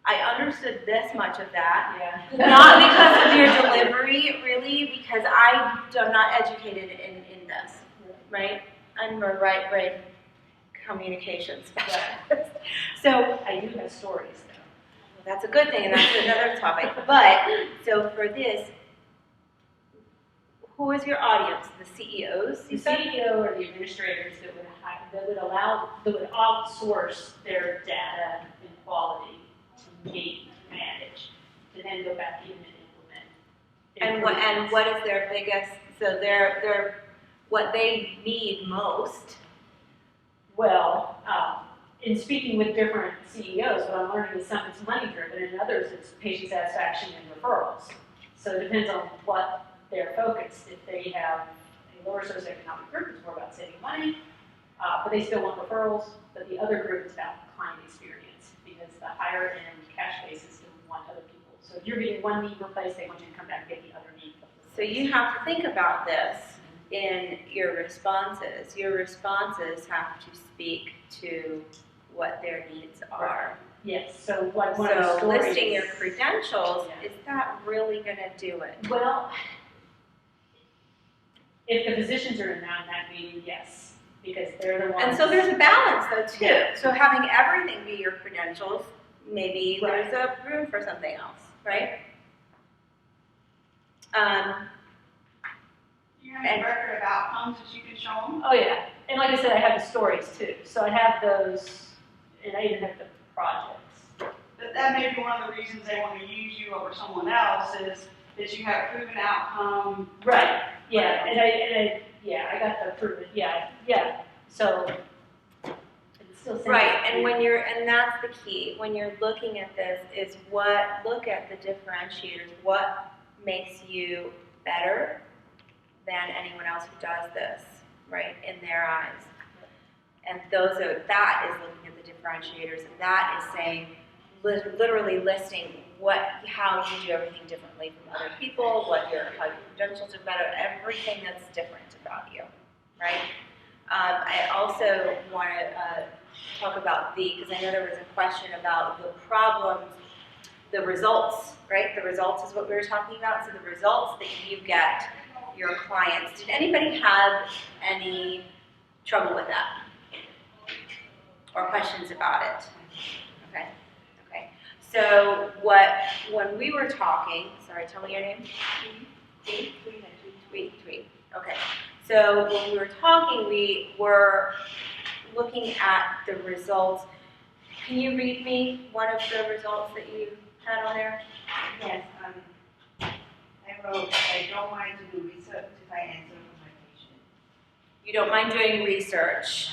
I understood this much of that. Yeah. Not because of your delivery, really, because I'm not educated in this, right? I'm a right brain communication specialist. So I do have stories though. that's a good thing, and that's another topic. But, so for this, who is your audience? The CEOs, The you said? CEO or the administrators that would outsource their data and quality to me manage, to then go back in and implement. And what is their biggest, so they're what they need most? Well, in speaking with different CEOs, what I'm learning is some it's money driven, and others it's patient satisfaction and referrals. So it depends on what they're focused. If they have a lower socioeconomic group, it's more about saving money, but they still want referrals. But the other group is about client experience, because the higher end cash basis don't want other people. So if you're getting one need replaced, they want you to come back and get the other need replaced. So you have to think about this in your responses. Your responses have to speak to what their needs are. Yes, so what one of the So stories listing your credentials, is that really going to do it? Well, if the physicians are in that meeting, yes, because they're the ones. And so there's a balance though too. So having everything be your credentials, maybe Right. there's a room for something else, right? You have a record of outcomes that you can show them? Oh yeah, and like I said, I have the stories too. So I have those, and I even have the projects. But that may be one of the reasons they want to use you over someone else is that you have proven outcome. Right. Yeah, and I got the proven. Yeah. So it's still same. Right, and that's the key. When you're looking at this, is look at the differentiators. What makes you better than anyone else who does this, right, in their eyes? And that is looking at the differentiators, and that is saying, literally listing how you do everything differently from other people, how your credentials are better, everything that's different about you, right? I also want to talk about because I know there was a question about the problems, the results, right? The results is what we were talking about. So the results that you get your clients. Did anybody have any trouble with that? Or questions about it? Okay. So when we were talking, sorry, tell me your name. Tweet. Okay. So when we were talking, we were looking at the results. Can you read me one of the results that you had on there? Yes, I wrote, I don't mind to do research if I answer for my patient. You don't mind doing research.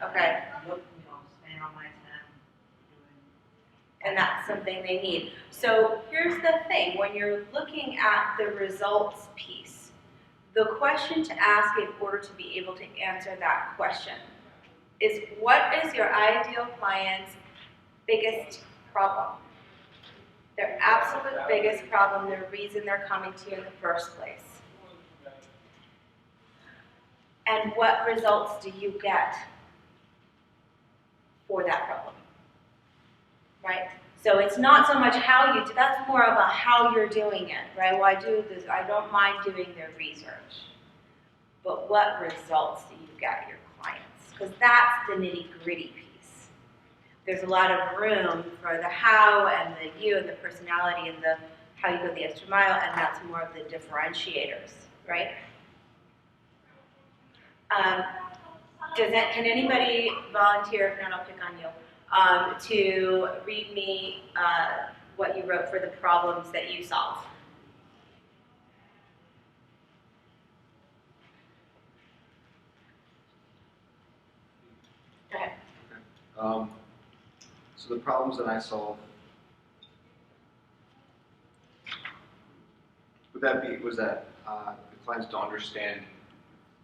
Right. Okay. Look, spend all my time doing. And that's something they need. So here's the thing, when you're looking at the results piece, the question to ask in order to be able to answer that question is, what is your ideal client's biggest problem? Their absolute biggest problem, the reason they're coming to you in the first place. And what results do you get for that problem? Right? So it's not so much how you do, that's more of a how you're doing it, right? Well, I do this, I don't mind doing their research. But what results do you get your clients? Because that's the nitty-gritty piece. There's a lot of room for the how and the you and the personality and the how you go the extra mile, and that's more of the differentiators, right? Can anybody volunteer, if not I'll pick on you, to read me what you wrote for the problems that you solve? Go ahead. So the problems that I solve Would that be, was that the clients don't understand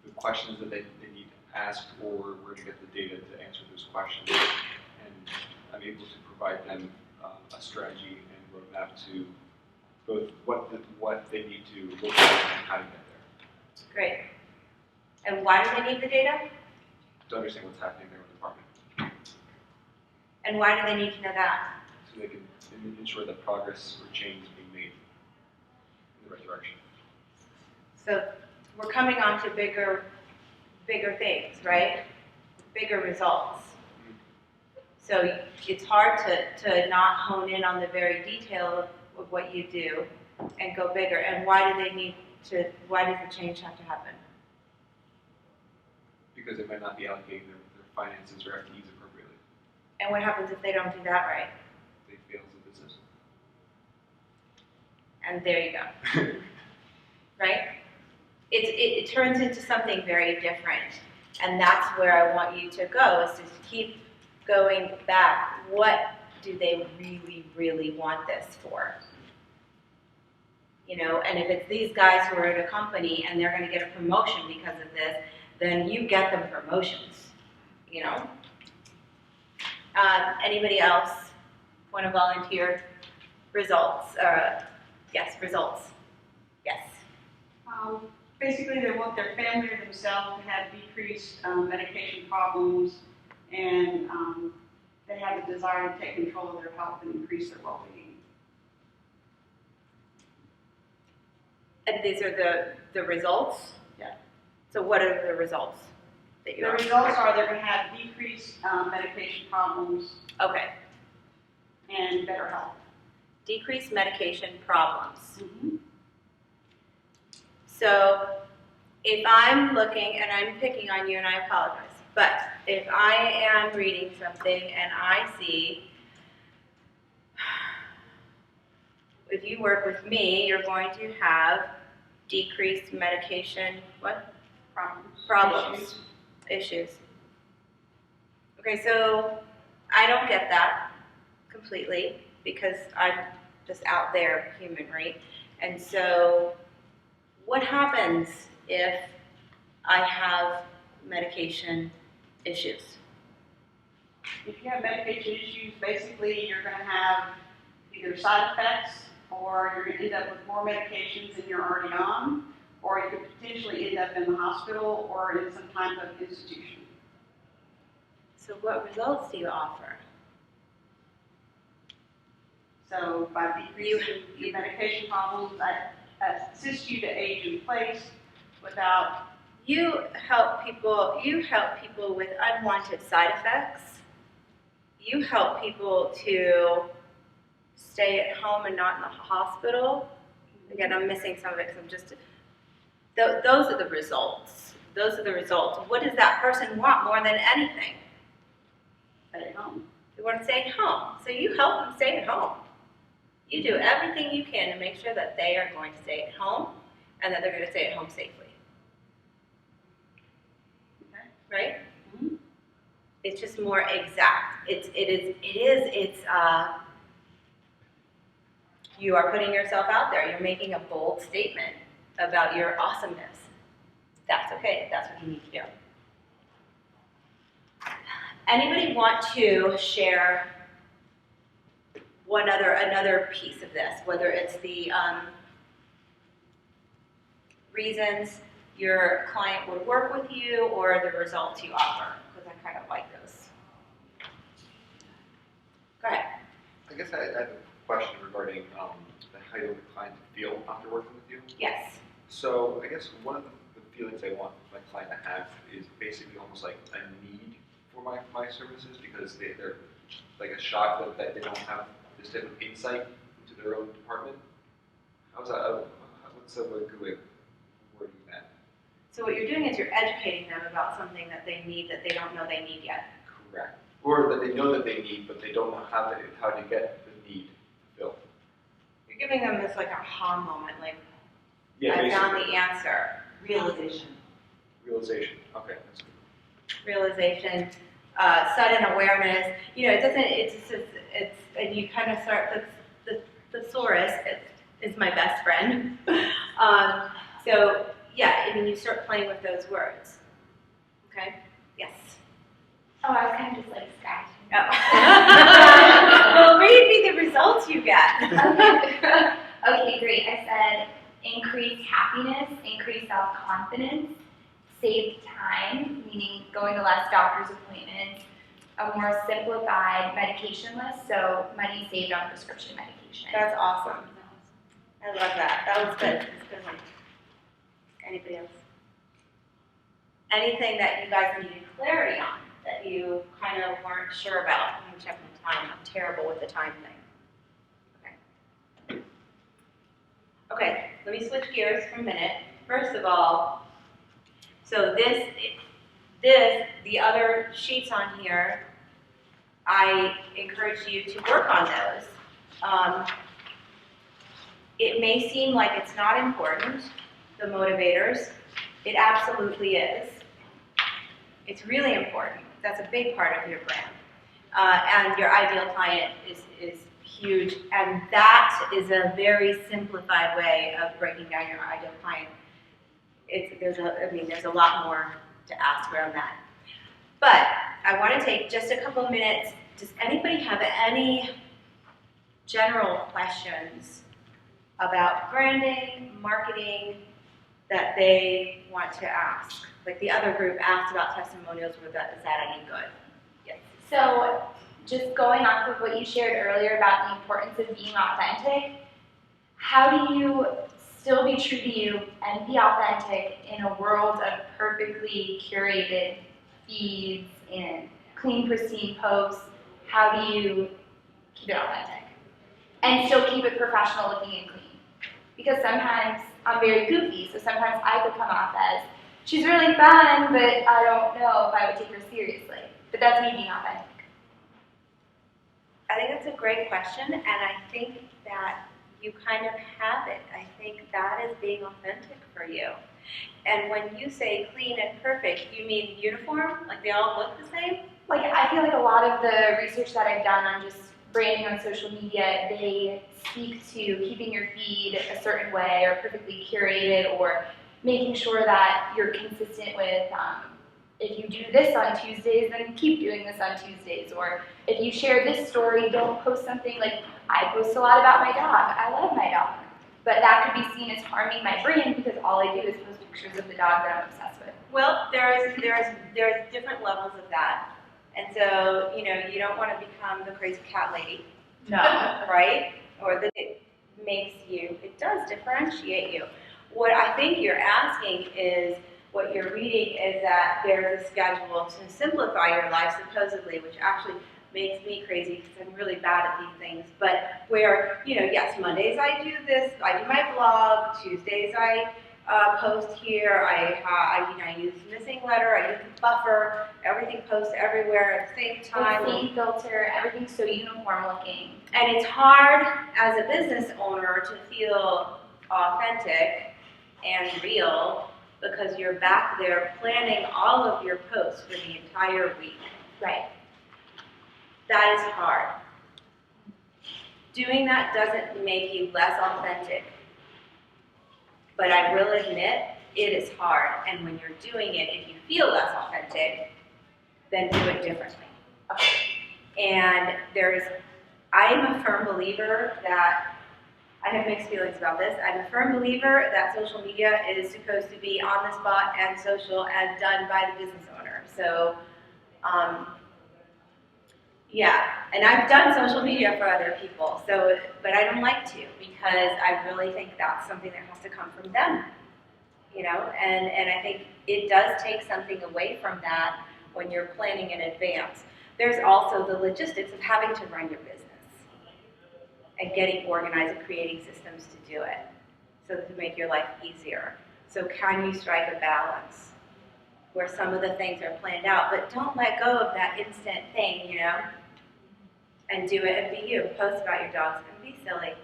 the questions that they need to ask, or where to get the data to answer those questions? And I'm able to provide them a strategy and roadmap to both what they need to look at and how to get there. Great. And why do they need the data? To understand what's happening in their department. And why do they need to know that? So they can ensure that progress or change is being made in the right direction. So we're coming on to bigger things, right? Bigger results. So it's hard to not hone in on the very detail of what you do and go bigger. And why do they need to, why does the change have to happen? Because they might not be allocating their finances or FTEs appropriately. And what happens if they don't do that right? They fail as a business. And there you go. Right? It turns into something very different. And that's where I want you to go, is to keep going back. What do they really, really want this for? You know, and if it's these guys who are at a company and they're going to get a promotion because of this, then you get them promotions, you know? Anybody else want to volunteer? Results, yes, results, yes. Basically, they want their family or themselves to have decreased medication problems, and they have a desire to take control of their health and increase their well-being. And these are the results? Yeah. So what are the results that you The are? results are they're going to have decreased medication problems Okay, and better health. decreased medication problems. Mm-hmm. So if I'm looking, and I'm picking on you and I apologize, but if I am reading something and I see, if you work with me, you're going to have decreased medication, what? Problems. Issues. Okay, so I don't get that completely because I'm just out there human, right? And so what happens if I have medication issues? If you have medication issues, basically you're going to have either side effects, or you're going to end up with more medications than you're already on, or you could potentially end up in the hospital or in some type of institution. So what results do you offer? So by decreasing your medication problems, I assist you to age in place without. You help people with unwanted side effects. You help people to stay at home and not in the hospital. Again, I'm missing some of it because I'm just, those are the results. Those are the results. What does that person want more than anything? Stay at home. They want to stay at home. So you help them stay at home. You do everything you can to make sure that they are going to stay at home and that they're going to stay at home safely. Okay. Right? Mm-hmm. It's just more exact. You are putting yourself out there. You're making a bold statement about your awesomeness. That's okay. That's what you need to do. Anybody want to share another piece of this, whether it's the reasons your client would work with you or the results you offer? Because I kind of like those. Go ahead. I guess I have a question regarding how you want the client to feel after working with you. Yes. So I guess one of the feelings I want my client to have is basically almost like a need for my services, because they're like a shock that they don't have this type of insight into their own department. How's that? What's a good way of wording that? So what you're doing is you're educating them about something that they need that they don't know they need yet. Correct. Or that they know that they need, but they don't know how to get the need fulfilled. You're giving them this like aha moment, like Yeah, I found basically. the answer. Realization. Realization. Okay, that's good. Realization, sudden awareness. You know, it doesn't. It's and you kind of start the thesaurus. is my best friend. So yeah, I mean, you start playing with those words. Okay? Yes. Oh, I was kind of just like scratching. Oh. Well, read me the results you get. Okay, great. I said increase happiness, increase self-confidence, save time, meaning going to less doctor's appointments, a more simplified medication list, so money saved on prescription medication. That's awesome. I love that. That was good. That's a good one. Anybody else? Anything that you guys needed clarity on that you kind of weren't sure about? Let me check my time. I'm terrible with the time thing. Okay, let me switch gears for a minute. First of all, so the other sheets on here, I encourage you to work on those. It may seem like it's not important, the motivators. It absolutely is. It's really important. That's a big part of your brand. And your ideal client is huge, and that is a very simplified way of breaking down your ideal client. There's a lot more to ask around that. But I want to take just a couple of minutes. Does anybody have any general questions about branding, marketing, that they want to ask? Like the other group asked about testimonials, is that any good? Yes. So, just going off of what you shared earlier about the importance of being authentic, how do you still be true to you and be authentic in a world of perfectly curated feeds and clean, pristine posts? How do you keep it authentic and still keep it professional looking and clean? Because sometimes I'm very goofy, so sometimes I could come off as, she's really fun, but I don't know if I would take her seriously. But that's me being authentic. I think that's a great question, and I think that you kind of have it. I think that is being authentic for you. And when you say clean and perfect, you mean uniform? Like they all look the same? Like, I feel like a lot of the research that I've done on just branding on social media, they speak to keeping your feed a certain way or perfectly curated, or making sure that you're consistent with, if you do this on Tuesdays, then keep doing this on Tuesdays. Or if you share this story, don't post something like, I post a lot about my dog. I love my dog. But that could be seen as harming my brand because all I do is post pictures of the dog that I'm obsessed with. Well, there's different levels of that. And so, you don't want to become the crazy cat lady. No. Right? Or that it does differentiate you. What I think you're asking is, what you're reading is that there's a schedule to simplify your life, supposedly, which actually makes me crazy because I'm really bad at these things. But where, yes, Mondays I do this, I do my blog, Tuesdays I post here, I use missing letter, I use the buffer, everything posts everywhere at the same time. The same filter, everything's so uniform looking. And it's hard as a business owner to feel authentic and real because you're back there planning all of your posts for the entire week. Right. That is hard. Doing that doesn't make you less authentic. But I will admit, it is hard. And when you're doing it, if you feel less authentic, then do it differently. And I'm a firm believer that, I have mixed feelings about this, I'm a firm believer that social media is supposed to be on the spot and social and done by the business owner. So, yeah, and I've done social media for other people, but I don't like to because I really think that's something that has to come from them, and I think it does take something away from that when you're planning in advance. There's also the logistics of having to run your business and getting organized and creating systems to do it so to make your life easier. So can you strike a balance where some of the things are planned out, but don't let go of that instant thing, and do it and be you. Post about your dogs and be silly,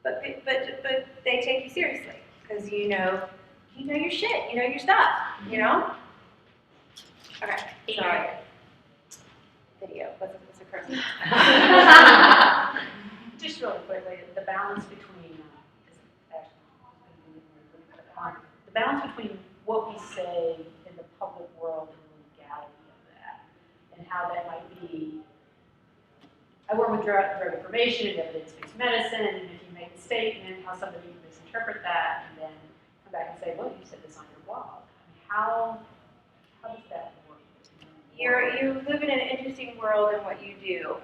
but they take you seriously because you know your shit, you know your stuff, Okay, sorry. Video. What's a person? Just really quickly, the balance between the balance between what we say in the public world and the legality of that, and how that might be. I work with drug information and evidence-based medicine, and if you make a statement, how somebody can misinterpret that, and then come back and say, well, you said this on your blog. I mean, how does that work? You live in an interesting world in what you do.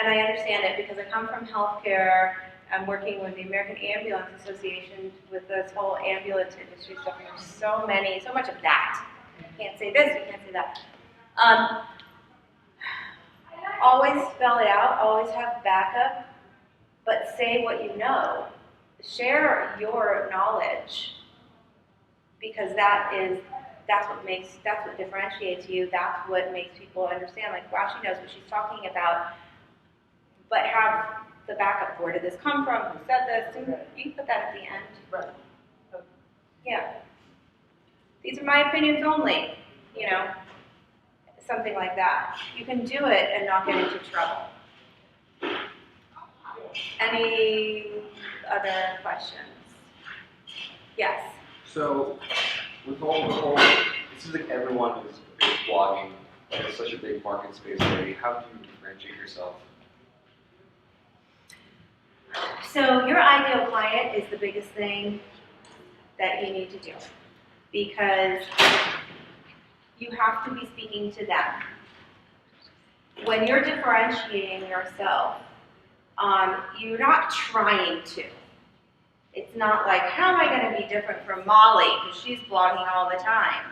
And I understand it because I come from healthcare. I'm working with the American Ambulance Association with this whole ambulance industry stuff. And there's so much of that. You can't say this, you can't say that. Always spell it out, always have backup, but say what you know. Share your knowledge, because that's what differentiates you, that's what makes people understand, like, wow, she knows what she's talking about, but have the backup. Where did this come from? Who said this? And you can put that at the end. Right. Yeah. These are my opinions only, you know, something like that. You can do it and not get into trouble. Any other questions? Yes. So, with all, it seems like everyone is blogging, like it's such a big market space already. How do you differentiate yourself? So your ideal client is the biggest thing that you need to do, because you have to be speaking to them. When you're differentiating yourself, you're not trying to. It's not like, how am I going to be different from Molly because she's blogging all the time?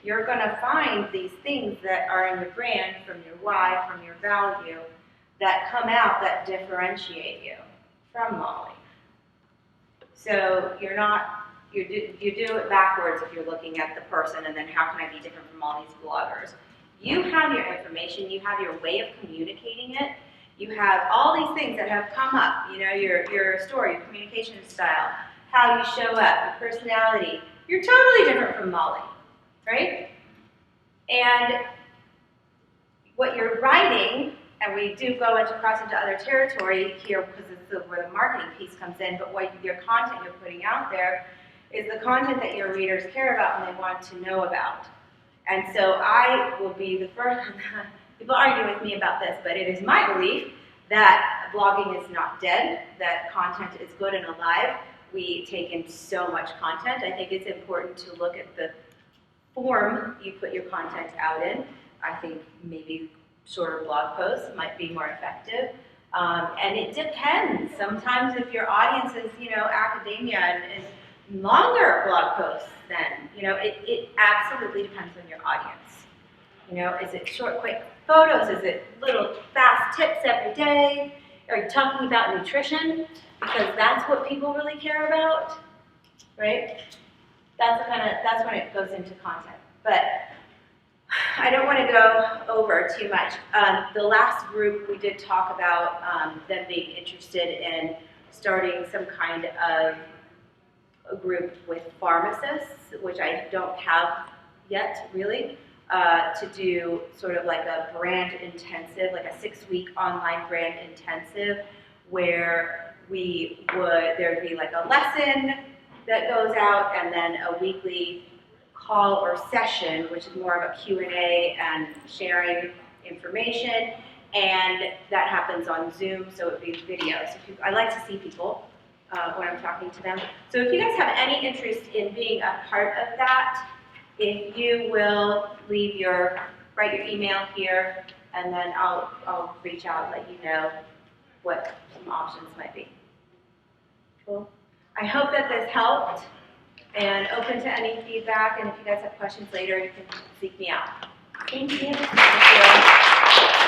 You're going to find these things that are in your brand, from your why, from your value, that come out that differentiate you from Molly. So you do it backwards if you're looking at the person, and then how can I be different from all these bloggers? You have your information, you have your way of communicating it, you have all these things that have come up, you know, your story, your communication style, how you show up, your personality. You're totally different from Molly, right? And what you're writing, and we do cross into other territory here because it's where the marketing piece comes in, but what your content you're putting out there is the content that your readers care about and they want to know about. And so I will be the first, people argue with me about this, but it is my belief that blogging is not dead, that content is good and alive. We take in so much content. I think it's important to look at the form you put your content out in. I think maybe shorter blog posts might be more effective. And it depends. Sometimes if your audience is, you know, academia and longer blog posts, then, you know, it absolutely depends on your audience. You know, is it short, quick photos? Is it little fast tips every day? Are you talking about nutrition? Because that's what people really care about, right? That's when it goes into content. But I don't want to go over too much. The last group we did talk about them being interested in starting some kind of a group with pharmacists, which I don't have yet really, to do sort of like a brand intensive, like a 6-week online brand intensive, where there'd be like a lesson that goes out and then a weekly call or session, which is more of a Q&A and sharing information, and that happens on Zoom, so it would be video. So I like to see people when I'm talking to them. So if you guys have any interest in being a part of that, if you will write your email here, and then I'll reach out and let you know what some options might be. Cool. I hope that this helped, and open to any feedback, and if you guys have questions later, you can seek me out. Thank you. Thank you.